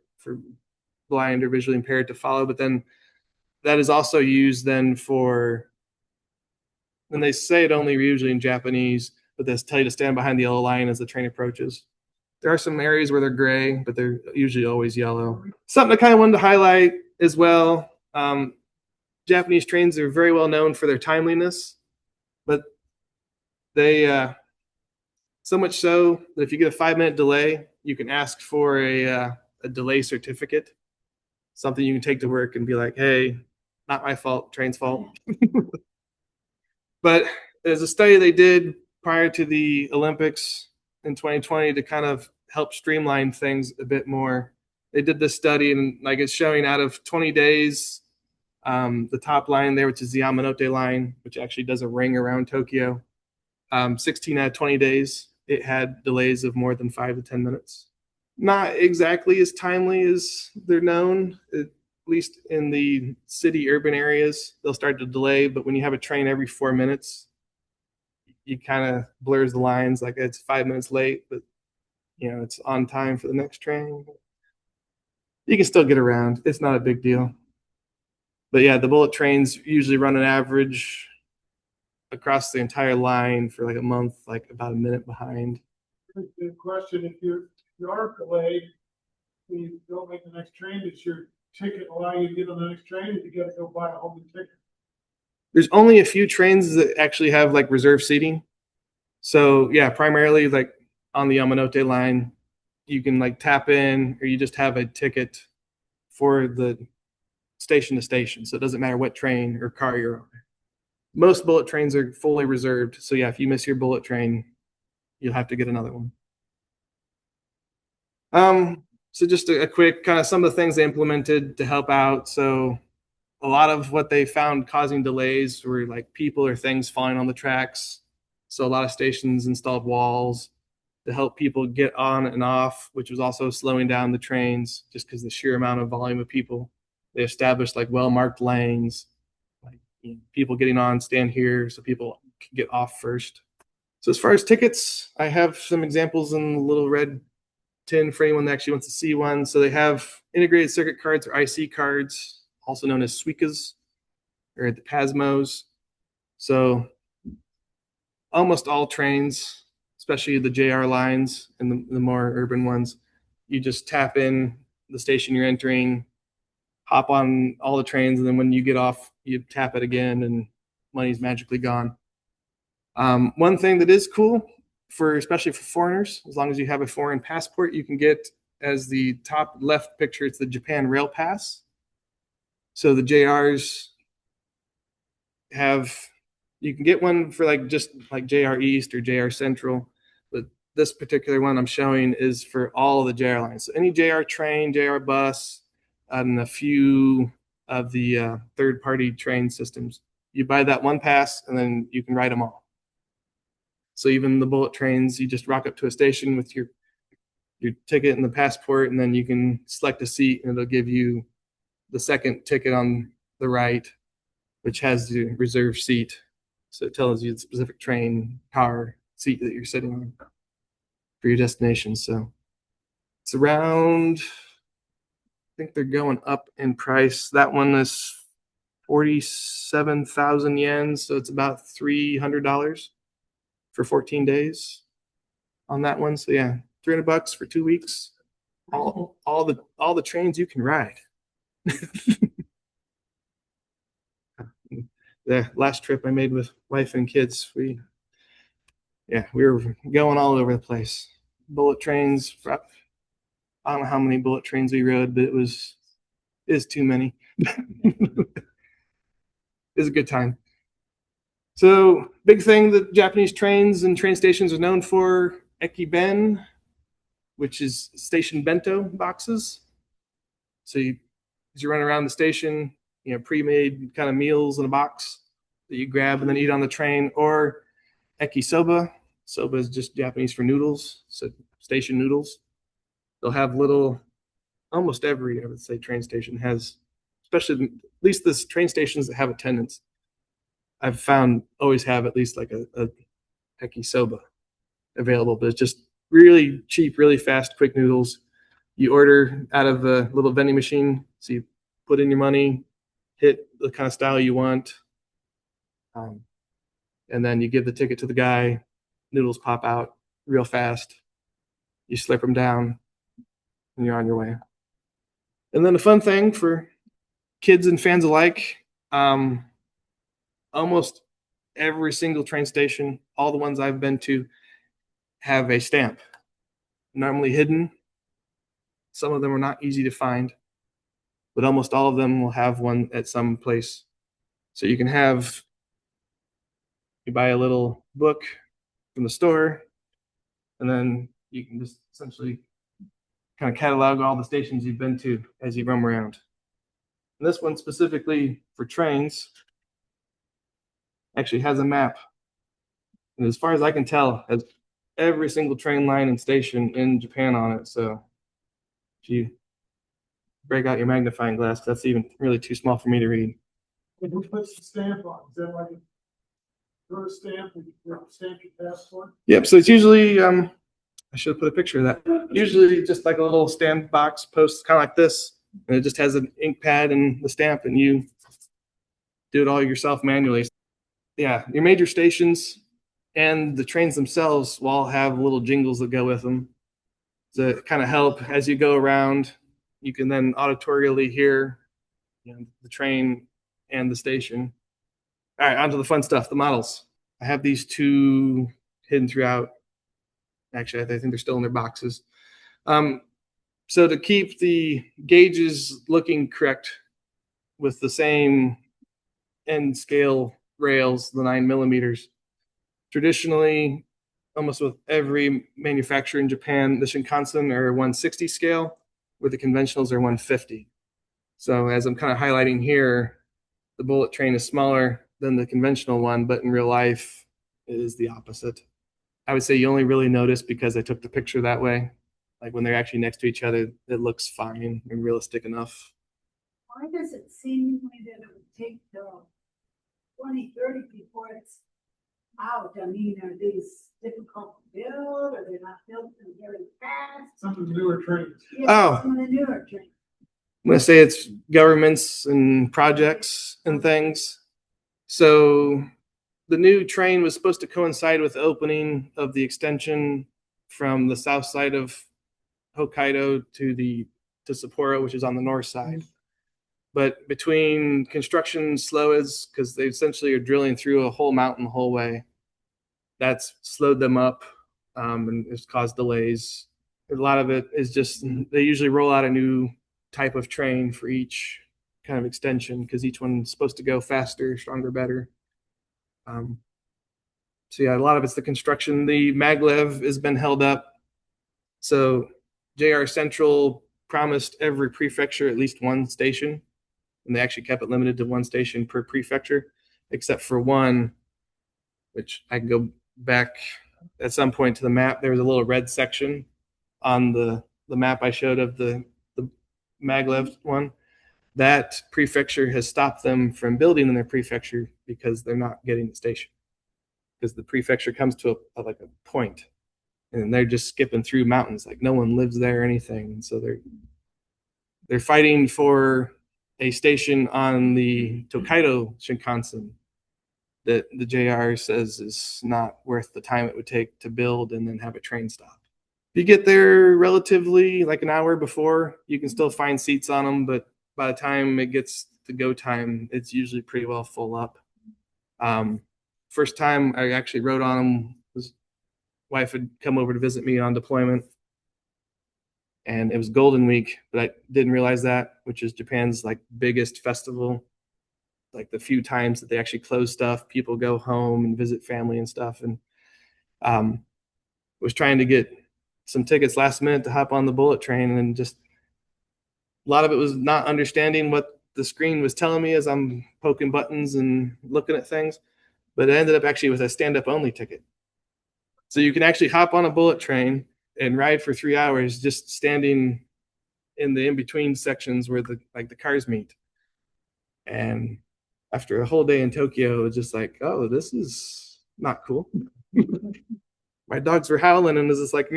blind or visually impaired to follow. But then that is also used then for, and they say it only usually in Japanese, but they tell you to stand behind the yellow line as the train approaches. There are some areas where they're gray, but they're usually always yellow. Something I kind of wanted to highlight as well. Japanese trains are very well known for their timeliness, but they so much so that if you get a 5-minute delay, you can ask for a delay certificate. something you can take to work and be like, hey, not my fault, train's fault. But there's a study they did prior to the Olympics in 2020 to kind of help streamline things a bit more. They did this study, and like it's showing out of 20 days, the top line there, which is the Yamanote line, which actually does a ring around Tokyo, 16 out of 20 days, it had delays of more than 5 to 10 minutes. Not exactly as timely as they're known, at least in the city urban areas. They'll start to delay, but when you have a train every 4 minutes, you kind of blurs the lines, like it's 5 minutes late, but it's on time for the next train. You can still get around. It's not a big deal. But yeah, the bullet trains usually run an average across the entire line for like a month, like about a minute behind. Good question. If you are delayed, when you don't make the next train, does your ticket allow you to get on the next train, or you got to go buy a whole new ticket? There's only a few trains that actually have like reserved seating. So yeah, primarily like on the Yamanote line, you can like tap in, or you just have a ticket for the station to station. So it doesn't matter what train or car you're on. Most bullet trains are fully reserved. So yeah, if you miss your bullet train, you'll have to get another one. So just a quick kind of some of the things they implemented to help out. So a lot of what they found causing delays were like people or things falling on the tracks. So a lot of stations installed walls to help people get on and off, which was also slowing down the trains just because the sheer amount of volume of people. They established like well-marked lanes, like people getting on, stand here so people can get off first. So as far as tickets, I have some examples in the little red tin for anyone that actually wants to see one. So they have integrated circuit cards or IC cards, also known as SWICAs or the PASMOs. So almost all trains, especially the JR lines and the more urban ones, you just tap in the station you're entering, hop on all the trains, and then when you get off, you tap it again and money's magically gone. One thing that is cool, especially for foreigners, as long as you have a foreign passport, you can get, as the top left picture, it's the Japan Rail Pass. So the JRs you can get one for just like JR East or JR Central, but this particular one I'm showing is for all the JR lines. So any JR train, JR bus, and a few of the third-party train systems. You buy that one pass, and then you can ride them all. So even the bullet trains, you just rock up to a station with your ticket and the passport, and then you can select a seat, and it'll give you the second ticket on the right, which has the reserved seat. So it tells you the specific train, car, seat that you're sitting on for your destination. So it's around, I think they're going up in price. That one is 47,000 yen. So it's about $300 for 14 days on that one. So yeah, $300 for 2 weeks. All the trains you can ride. The last trip I made with wife and kids, we were going all over the place. Bullet trains. I don't know how many bullet trains we rode, but it was too many. It was a good time. So big thing that Japanese trains and train stations are known for, ekiben, which is station bento boxes. So as you run around the station, pre-made kind of meals in a box that you grab and then eat on the train, or ekisoba. Soba is just Japanese for noodles, so station noodles. They'll have almost every, I would say, train station has, especially at least the train stations that have attendants, I've found always have at least like a ekisoba available, but it's just really cheap, really fast, quick noodles. You order out of a little vending machine, so you put in your money, hit the kind of style you want, and then you give the ticket to the guy. Noodles pop out real fast. You slip them down, and you're on your way. And then a fun thing for kids and fans alike, almost every single train station, all the ones I've been to, have a stamp, normally hidden. Some of them are not easy to find, but almost all of them will have one at some place. So you buy a little book from the store, and then you can just essentially kind of catalog all the stations you've been to as you roam around. And this one specifically for trains actually has a map. And as far as I can tell, has every single train line and station in Japan on it. So if you break out your magnifying glass, that's even really too small for me to read. And who puts the stamp on? Is that like your stamp, or stamp your passport? Yep. So it's usually, I should have put a picture of that. Usually just like a little stamp box post, kind of like this. And it just has an ink pad and the stamp, and you do it all yourself manually. Yeah, your major stations and the trains themselves will all have little jingles that go with them to kind of help as you go around. You can then auditorially hear, the train and the station. All right, on to the fun stuff, the models. I have these two hidden throughout. Actually, I think they're still in their boxes. So to keep the gauges looking correct with the same end scale rails, the 9 millimeters, traditionally, almost with every manufacturer in Japan, the Shinkansen are 160 scale, where the conventionals are 150. So as I'm kind of highlighting here, the bullet train is smaller than the conventional one, but in real life, it is the opposite. I would say you only really notice because I took the picture that way. Like when they're actually next to each other, it looks fine and realistic enough. Why does it seem that it would take till 2030 before it's out? I mean, are these difficult to build? Are they not built very fast? Some of the newer trains. Oh. Some of the newer trains. I'm going to say it's governments and projects and things. So the new train was supposed to coincide with the opening of the extension from the south side of Hokkaido to Sapporo, which is on the north side. But between construction slows, because they essentially are drilling through a whole mountain the whole way, that's slowed them up and it's caused delays. A lot of it is just they usually roll out a new type of train for each kind of extension because each one's supposed to go faster, stronger, better. So yeah, a lot of it's the construction. The maglev has been held up. So JR Central promised every prefecture at least one station, and they actually kept it limited to one station per prefecture, except for one, which I can go back at some point to the map. There was a little red section on the map I showed of the maglev one. That prefecture has stopped them from building in their prefecture because they're not getting the station. Because the prefecture comes to a point, and they're just skipping through mountains, like no one lives there or anything. And so they're fighting for a station on the Tokaido Shinkansen that the JR says is not worth the time it would take to build and then have a train stop. If you get there relatively like an hour before, you can still find seats on them, but by the time it gets to go time, it's usually pretty well full up. First time I actually rode on them, his wife had come over to visit me on deployment, and it was Golden Week, but I didn't realize that, which is Japan's like biggest festival. Like the few times that they actually close stuff, people go home and visit family and stuff. And was trying to get some tickets last minute to hop on the bullet train, and just a lot of it was not understanding what the screen was telling me as I'm poking buttons and looking at things. But it ended up actually with a stand-up only ticket. So you can actually hop on a bullet train and ride for 3 hours just standing in the in-between sections where the cars meet. And after a whole day in Tokyo, it was just like, oh, this is not cool. My dogs were howling, and it was just like,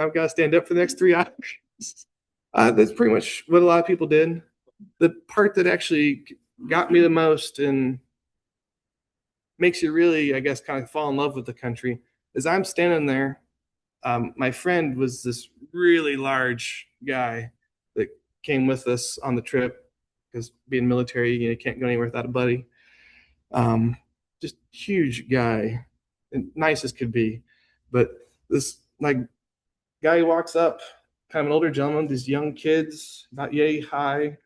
I've got to stand up for the next 3 hours. That's pretty much what a lot of people did. The part that actually got me the most and makes you really, I guess, kind of fall in love with the country is I'm standing there. My friend was this really large guy that came with us on the trip because being military, you can't go anywhere without a buddy. Just huge guy, and nice as could be. But this guy walks up, kind of an older gentleman, these young kids, about yay high,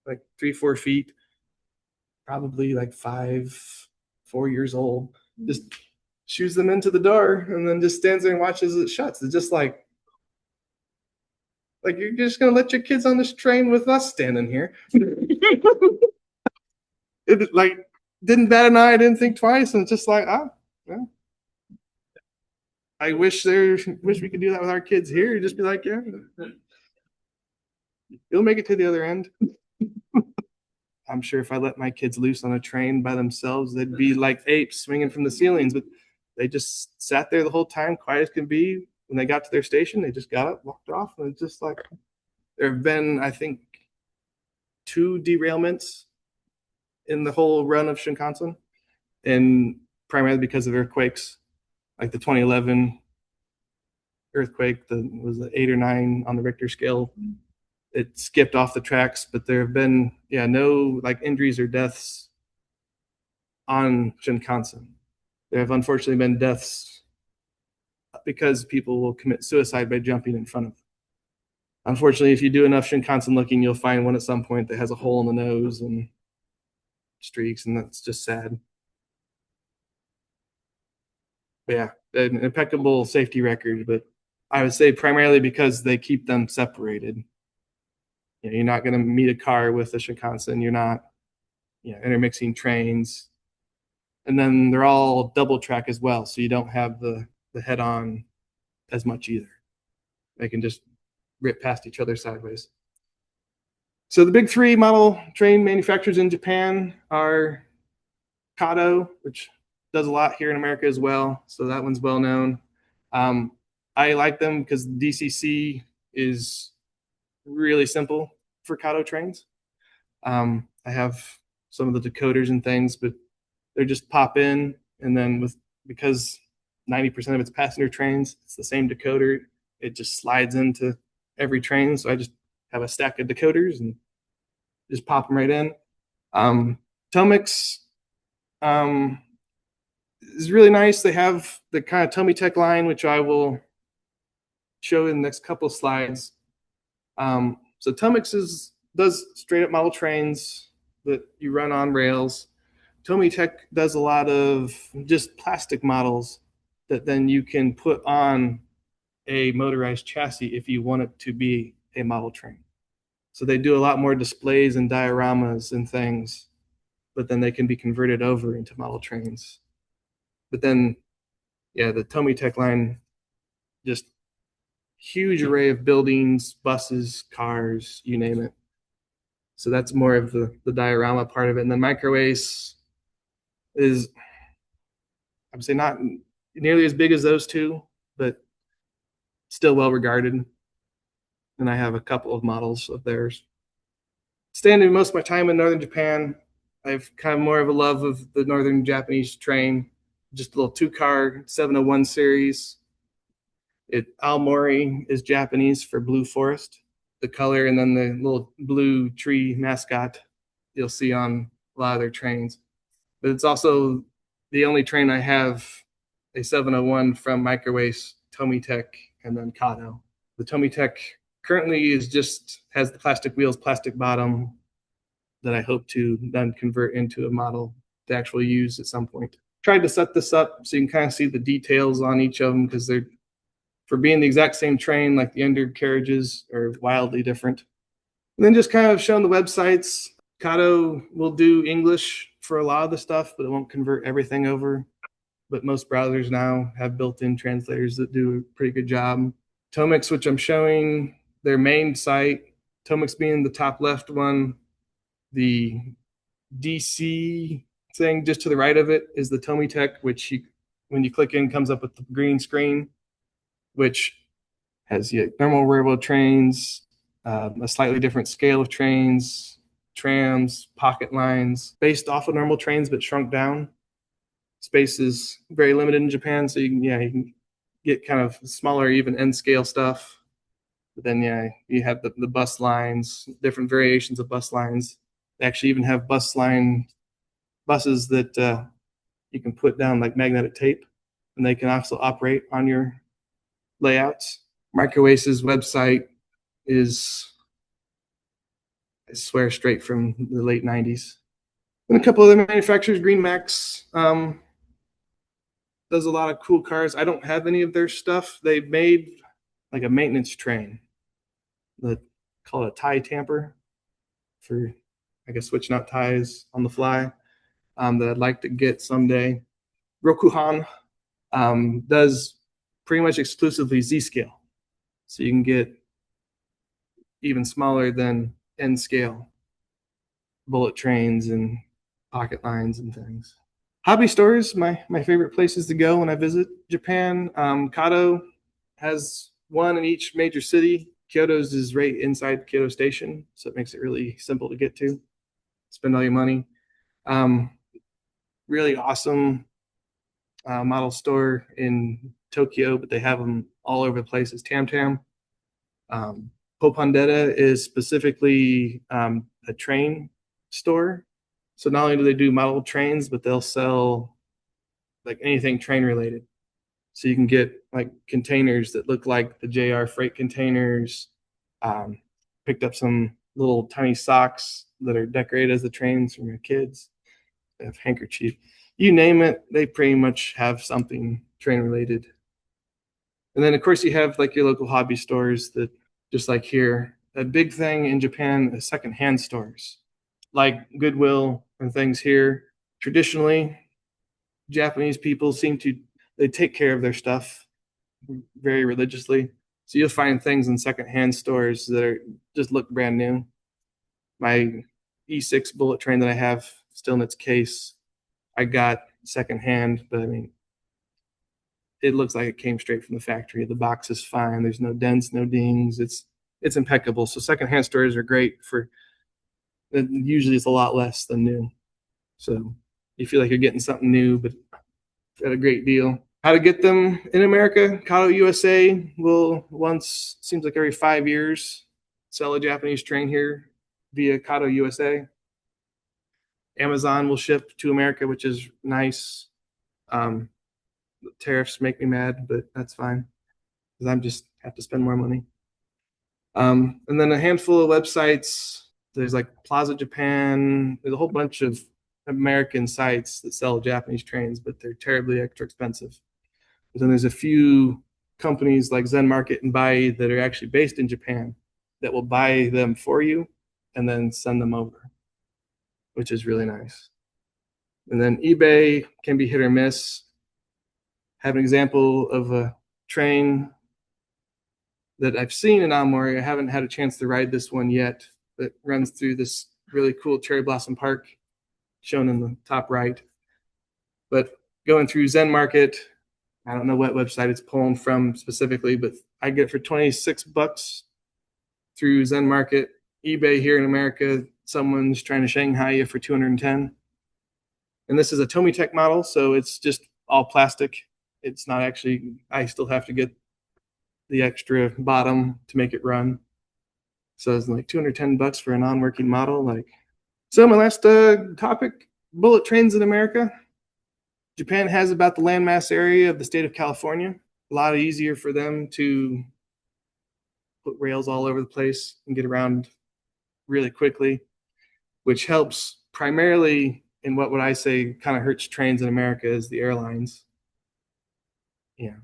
like 3-4 feet, probably like 4 years old. Just shoos them into the door and then just stands there and watches it shuts. It's just like you're just gonna let your kids on this train with us standing here. It like didn't bat an eye. I didn't think twice, and it's just like yeah. I wish we could do that with our kids here. Just be like, yeah, you'll make it to the other end. I'm sure if I let my kids loose on a train by themselves, they'd be like apes swinging from the ceilings. But they just sat there the whole time, quiet as can be. When they got to their station, they just got up, walked off, and it's just like there have been, I think, 2 derailments in the whole run of Shinkansen, and primarily because of earthquakes, like the 2011 earthquake was 8 or 9 on the Richter scale. It skipped off the tracks, but there have been no like injuries or deaths on Shinkansen. There have unfortunately been deaths because people will commit suicide by jumping in front of them. Unfortunately, if you do enough Shinkansen looking, you'll find one at some point that has a hole in the nose and streaks, and that's just sad. But yeah, an impeccable safety record, but I would say primarily because they keep them separated. You're not going to meet a car with a Shinkansen. You're not intermixing trains. And then they're all double track as well, so you don't have the head-on as much either. They can just rip past each other sideways. So the big 3 model train manufacturers in Japan are Kato, which does a lot here in America as well, so that one's well known. I like them because DCC is really simple for Kato trains. I have some of the decoders and things, but they're just pop in, and then because 90% of it's passenger trains, it's the same decoder. It just slides into every train, so I just have a stack of decoders and just pop them right in. Tomix is really nice. They have the kind of Tomitech line, which I will show in the next couple of slides. So Tomix does straight up model trains that you run on rails. Tomitech does a lot of just plastic models that then you can put on a motorized chassis if you want it to be a model train. So they do a lot more displays and dioramas and things, but then they can be converted over into model trains. But then, the Tomitech line, just huge array of buildings, buses, cars, you name it. So that's more of the diorama part of it. And then MicroAce is, I would say, not nearly as big as those 2, but still well regarded. And I have a couple of models of theirs. Spending most of my time in northern Japan, I have kind of more of a love of the northern Japanese train, just a little 2-car 701 series. Aomori is Japanese for blue forest, the color, and then the little blue tree mascot you'll see on a lot of their trains. But it's also the only train I have a 701 from MicroAce, Tomitech, and then Kato. The Tomitech currently has the plastic wheels, plastic bottom that I hope to then convert into a model to actually use at some point. Tried to set this up so you can kind of see the details on each of them, because they're, for being the exact same train, like the undercarriages are wildly different. And then just kind of showing the websites. Kato will do English for a lot of the stuff, but it won't convert everything over. But most browsers now have built-in translators that do a pretty good job. Tomix, which I'm showing, their main site, Tomix being the top left one, the DC thing just to the right of it is the Tomitech, which when you click in, comes up with the green screen, which has normal railroad trains, a slightly different scale of trains, trams, pocket lines, based off of normal trains but shrunk down. Space is very limited in Japan, so you can get kind of smaller, even end scale stuff. But then you have the bus lines, different variations of bus lines. They actually even have buses that you can put down like magnetic tape, and they can also operate on your layouts. MicroAce's website is swear straight from the late 90s. And a couple other manufacturers, Green Max, does a lot of cool cars. I don't have any of their stuff. They made like a maintenance train that call it a tie tamper for, I guess, switching out ties on the fly, that I'd like to get someday. Rokuhan does pretty much exclusively Z scale. So you can get even smaller than N scale bullet trains and pocket lines and things. Hobby stores, my favorite places to go when I visit Japan. Kato has one in each major city. Kyoto's is right inside Kyoto Station, so it makes it really simple to get to. Spend all your money. Really awesome model store in Tokyo, but they have them all over the place. It's Tam Tam. Popondetta is specifically a train store. So not only do they do model trains, but they'll sell like anything train related. So you can get like containers that look like the JR freight containers. Picked up some little tiny socks that are decorated as the trains from your kids. They have handkerchief. You name it, they pretty much have something train related. And then of course you have like your local hobby stores that, just like here, a big thing in Japan is secondhand stores, like Goodwill and things here. Traditionally, Japanese people they take care of their stuff very religiously. So you'll find things in secondhand stores that just look brand new. My E6 bullet train that I have still in its case, I got secondhand, but I mean, it looks like it came straight from the factory. The box is fine. There's no dents, no dings. It's impeccable. So secondhand stores are great for, usually it's a lot less than new. So you feel like you're getting something new, but at a great deal. How to get them in America? Kato USA will once, seems like every 5 years, sell a Japanese train here via Kato USA. Amazon will ship to America, which is nice. Tariffs make me mad, but that's fine because I'm just have to spend more money. And then a handful of websites. There's like Plaza Japan. There's a whole bunch of American sites that sell Japanese trains, but they're terribly extra expensive. And then there's a few companies like Zen Market and Bai that are actually based in Japan that will buy them for you and then send them over, which is really nice. And then eBay can be hit or miss. Have an example of a train that I've seen in Aomori. I haven't had a chance to ride this one yet, that runs through this really cool cherry blossom park shown in the top right. But going through Zen Market, I don't know what website it's pulling from specifically, but I get it for $26 through Zen Market. eBay here in America, someone's trying to Shanghai you for $210. And this is a Tomitech model, so it's just all plastic. It's not actually, I still have to get the extra bottom to make it run. So it's like $210 for a non-working model. Like, so my last topic, bullet trains in America. Japan has about the landmass area of the state of California. A lot easier for them to put rails all over the place and get around really quickly, which helps primarily in what would I say kind of hurts trains in America is the airlines. Yeah,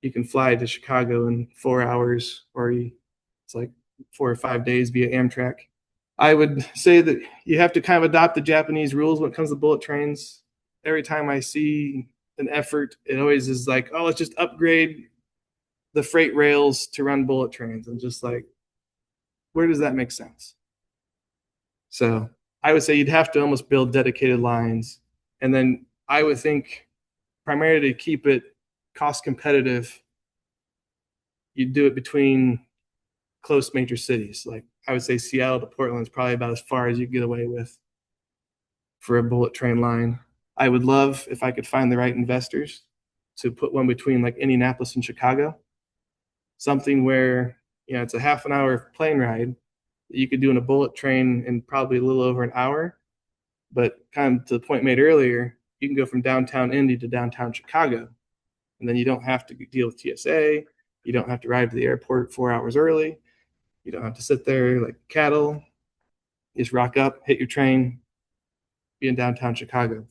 you can fly to Chicago in 4 hours, or it's like 4 or 5 days via Amtrak. I would say that you have to kind of adopt the Japanese rules when it comes to bullet trains. Every time I see an effort, it always is like, oh, let's just upgrade the freight rails to run bullet trains. I'm just like, where does that make sense? So I would say you'd have to almost build dedicated lines. And then I would think primarily to keep it cost competitive, you'd do it between close major cities. Like I would say Seattle to Portland is probably about as far as you get away with for a bullet train line. I would love if I could find the right investors to put one between like Indianapolis and Chicago, something where, you know, it's a half an hour plane ride that you could do in a bullet train in probably a little over an hour. But kind of to the point made earlier, you can go from downtown Indy to downtown Chicago, and then you don't have to deal with TSA. You don't have to arrive to the airport 4 hours early. You don't have to sit there like cattle. You just rock up, hit your train, be in downtown Chicago.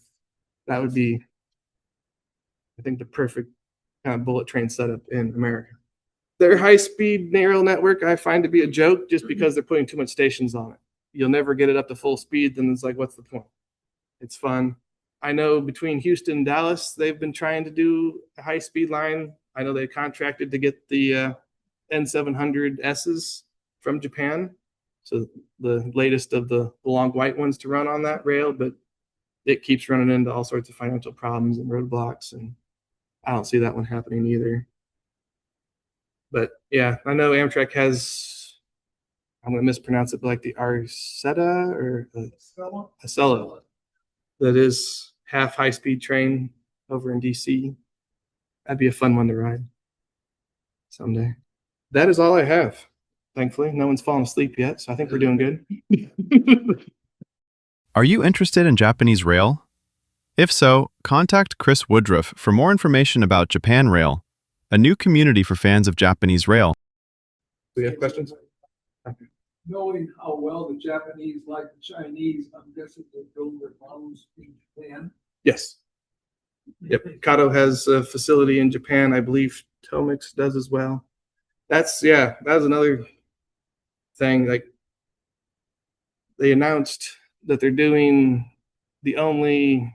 That would be, I think, the perfect kind of bullet train setup in America. Their high-speed rail network I find to be a joke just because they're putting too much stations on it. You'll never get it up to full speed, then it's like, what's the point? It's fun. I know between Houston and Dallas, they've been trying to do a high-speed line. I know they contracted to get the N700Ss from Japan. So the latest of the long white ones to run on that rail, but it keeps running into all sorts of financial problems and roadblocks, and I don't see that one happening either. But yeah, I know Amtrak has, I'm going to mispronounce it, but like the Arceta or Acela, that is half high-speed train over in DC. That'd be a fun one to ride someday. That is all I have. Thankfully, no one's fallen asleep yet, so I think we're doing good. Are you interested in Japanese rail? If so, contact Chris Woodruff for more information about Japan Rail, a new community for fans of Japanese rail. Do we have questions? Knowing how well the Japanese like the Chinese, I'm guessing they build their models in Japan. Yes. Yep. Kato has a facility in Japan. I believe Tomix does as well. That's another thing. Like, they announced that they're doing the only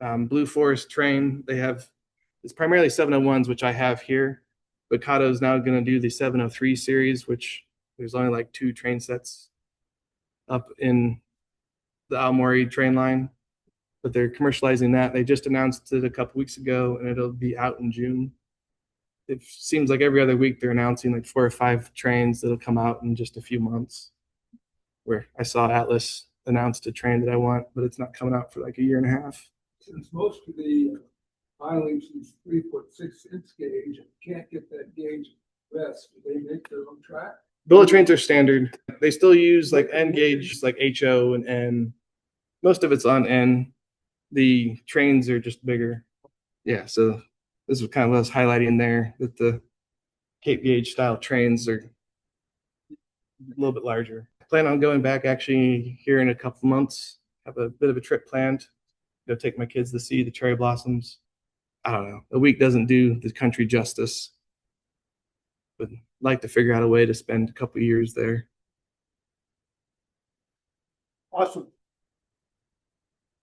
Blue Forest train they have. It's primarily 701s, which I have here, but Kato is now going to do the 703 series, which there's only like 2 train sets up in the Aomori train line, but they're commercializing that. They just announced it a couple weeks ago, and it'll be out in June. It seems like every other week they're announcing like 4 or 5 trains that'll come out in just a few months. Where I saw Atlas announced a train that I want, but it's not coming out for like a year and a half. Since most of the filings is 3.6" gauge, and can't get that gauge west, do they make their own track? Bullet trains are standard. They still use like N gauge, like HO and N. Most of it's on N. The trains are just bigger. Yeah, so this was kind of what I was highlighting there, that the Cape gauge style trains are a little bit larger. I plan on going back actually here in a couple months. Have a bit of a trip planned. Go take my kids to see the cherry blossoms. I don't know. A week doesn't do the country justice, but I'd like to figure out a way to spend a couple years there. Awesome.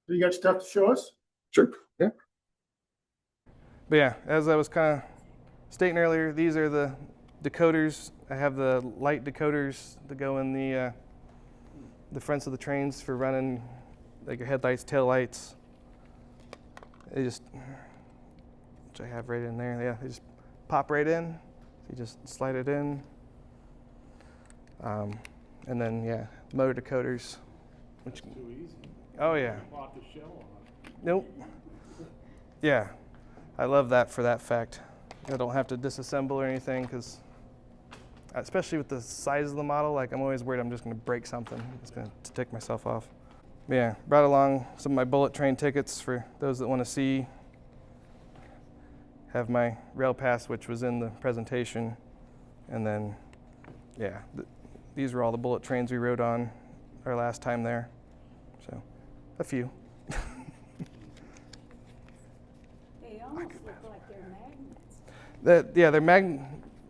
So you got stuff to show us? Sure. Yeah. But yeah, as I was kind of stating earlier, these are the decoders. I have the light decoders that go in the fronts of the trains for running like your headlights, tail lights. They just, which I have right in there. Yeah, they just pop right in. You just slide it in. And then yeah, motor decoders. Which, too easy. Oh yeah. Pop the shell on it. Nope. Yeah, I love that for that fact. I don't have to disassemble or anything, because especially with the size of the model, like I'm always worried I'm just going to break something. It's going to take myself off. Yeah, brought along some of my bullet train tickets for those that want to see. Have my rail pass, which was in the presentation, and then yeah, these were all the bullet trains we rode on our last time there. So a few. They almost look like they're magnets. They're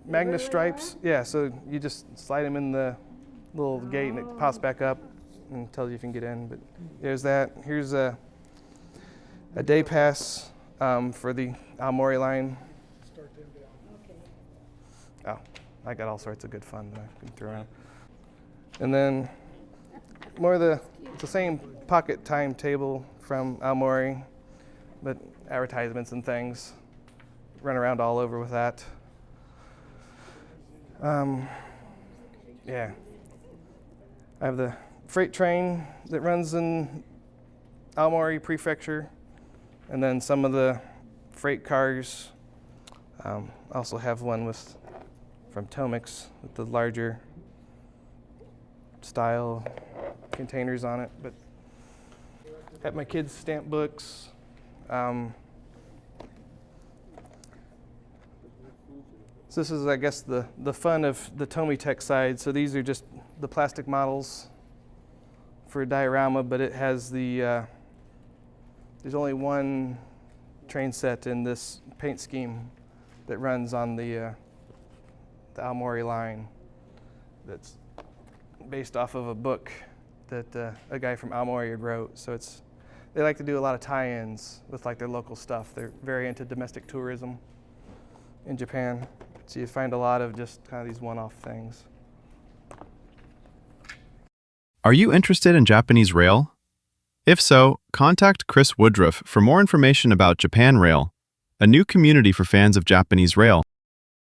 magnet stripes. Yeah, so you just slide them in the little gate and it pops back up and tells you if you can get in. But there's that. Here's a day pass for the Aomori line. Okay. Oh, I got all sorts of good fun that I can throw around. And then more of it's the same pocket timetable from Aomori, but advertisements and things. Run around all over with that. Yeah. I have the freight train that runs in Aomori Prefecture, and then some of the freight cars. I also have one from Tomix with the larger style containers on it. But have my kids' stamp books. So this is, I guess, the fun of the Tomitech side. So these are just the plastic models for a diorama, but it has the, there's only one train set in this paint scheme that runs on the Aomori line that's based off of a book that a guy from Aomori wrote. So they like to do a lot of tie-ins with like their local stuff. They're very into domestic tourism in Japan. So you find a lot of just kind of these one-off things. Are you interested in Japanese rail? If so, contact Chris Woodruff for more information about Japan Rail, a new community for fans of Japanese rail.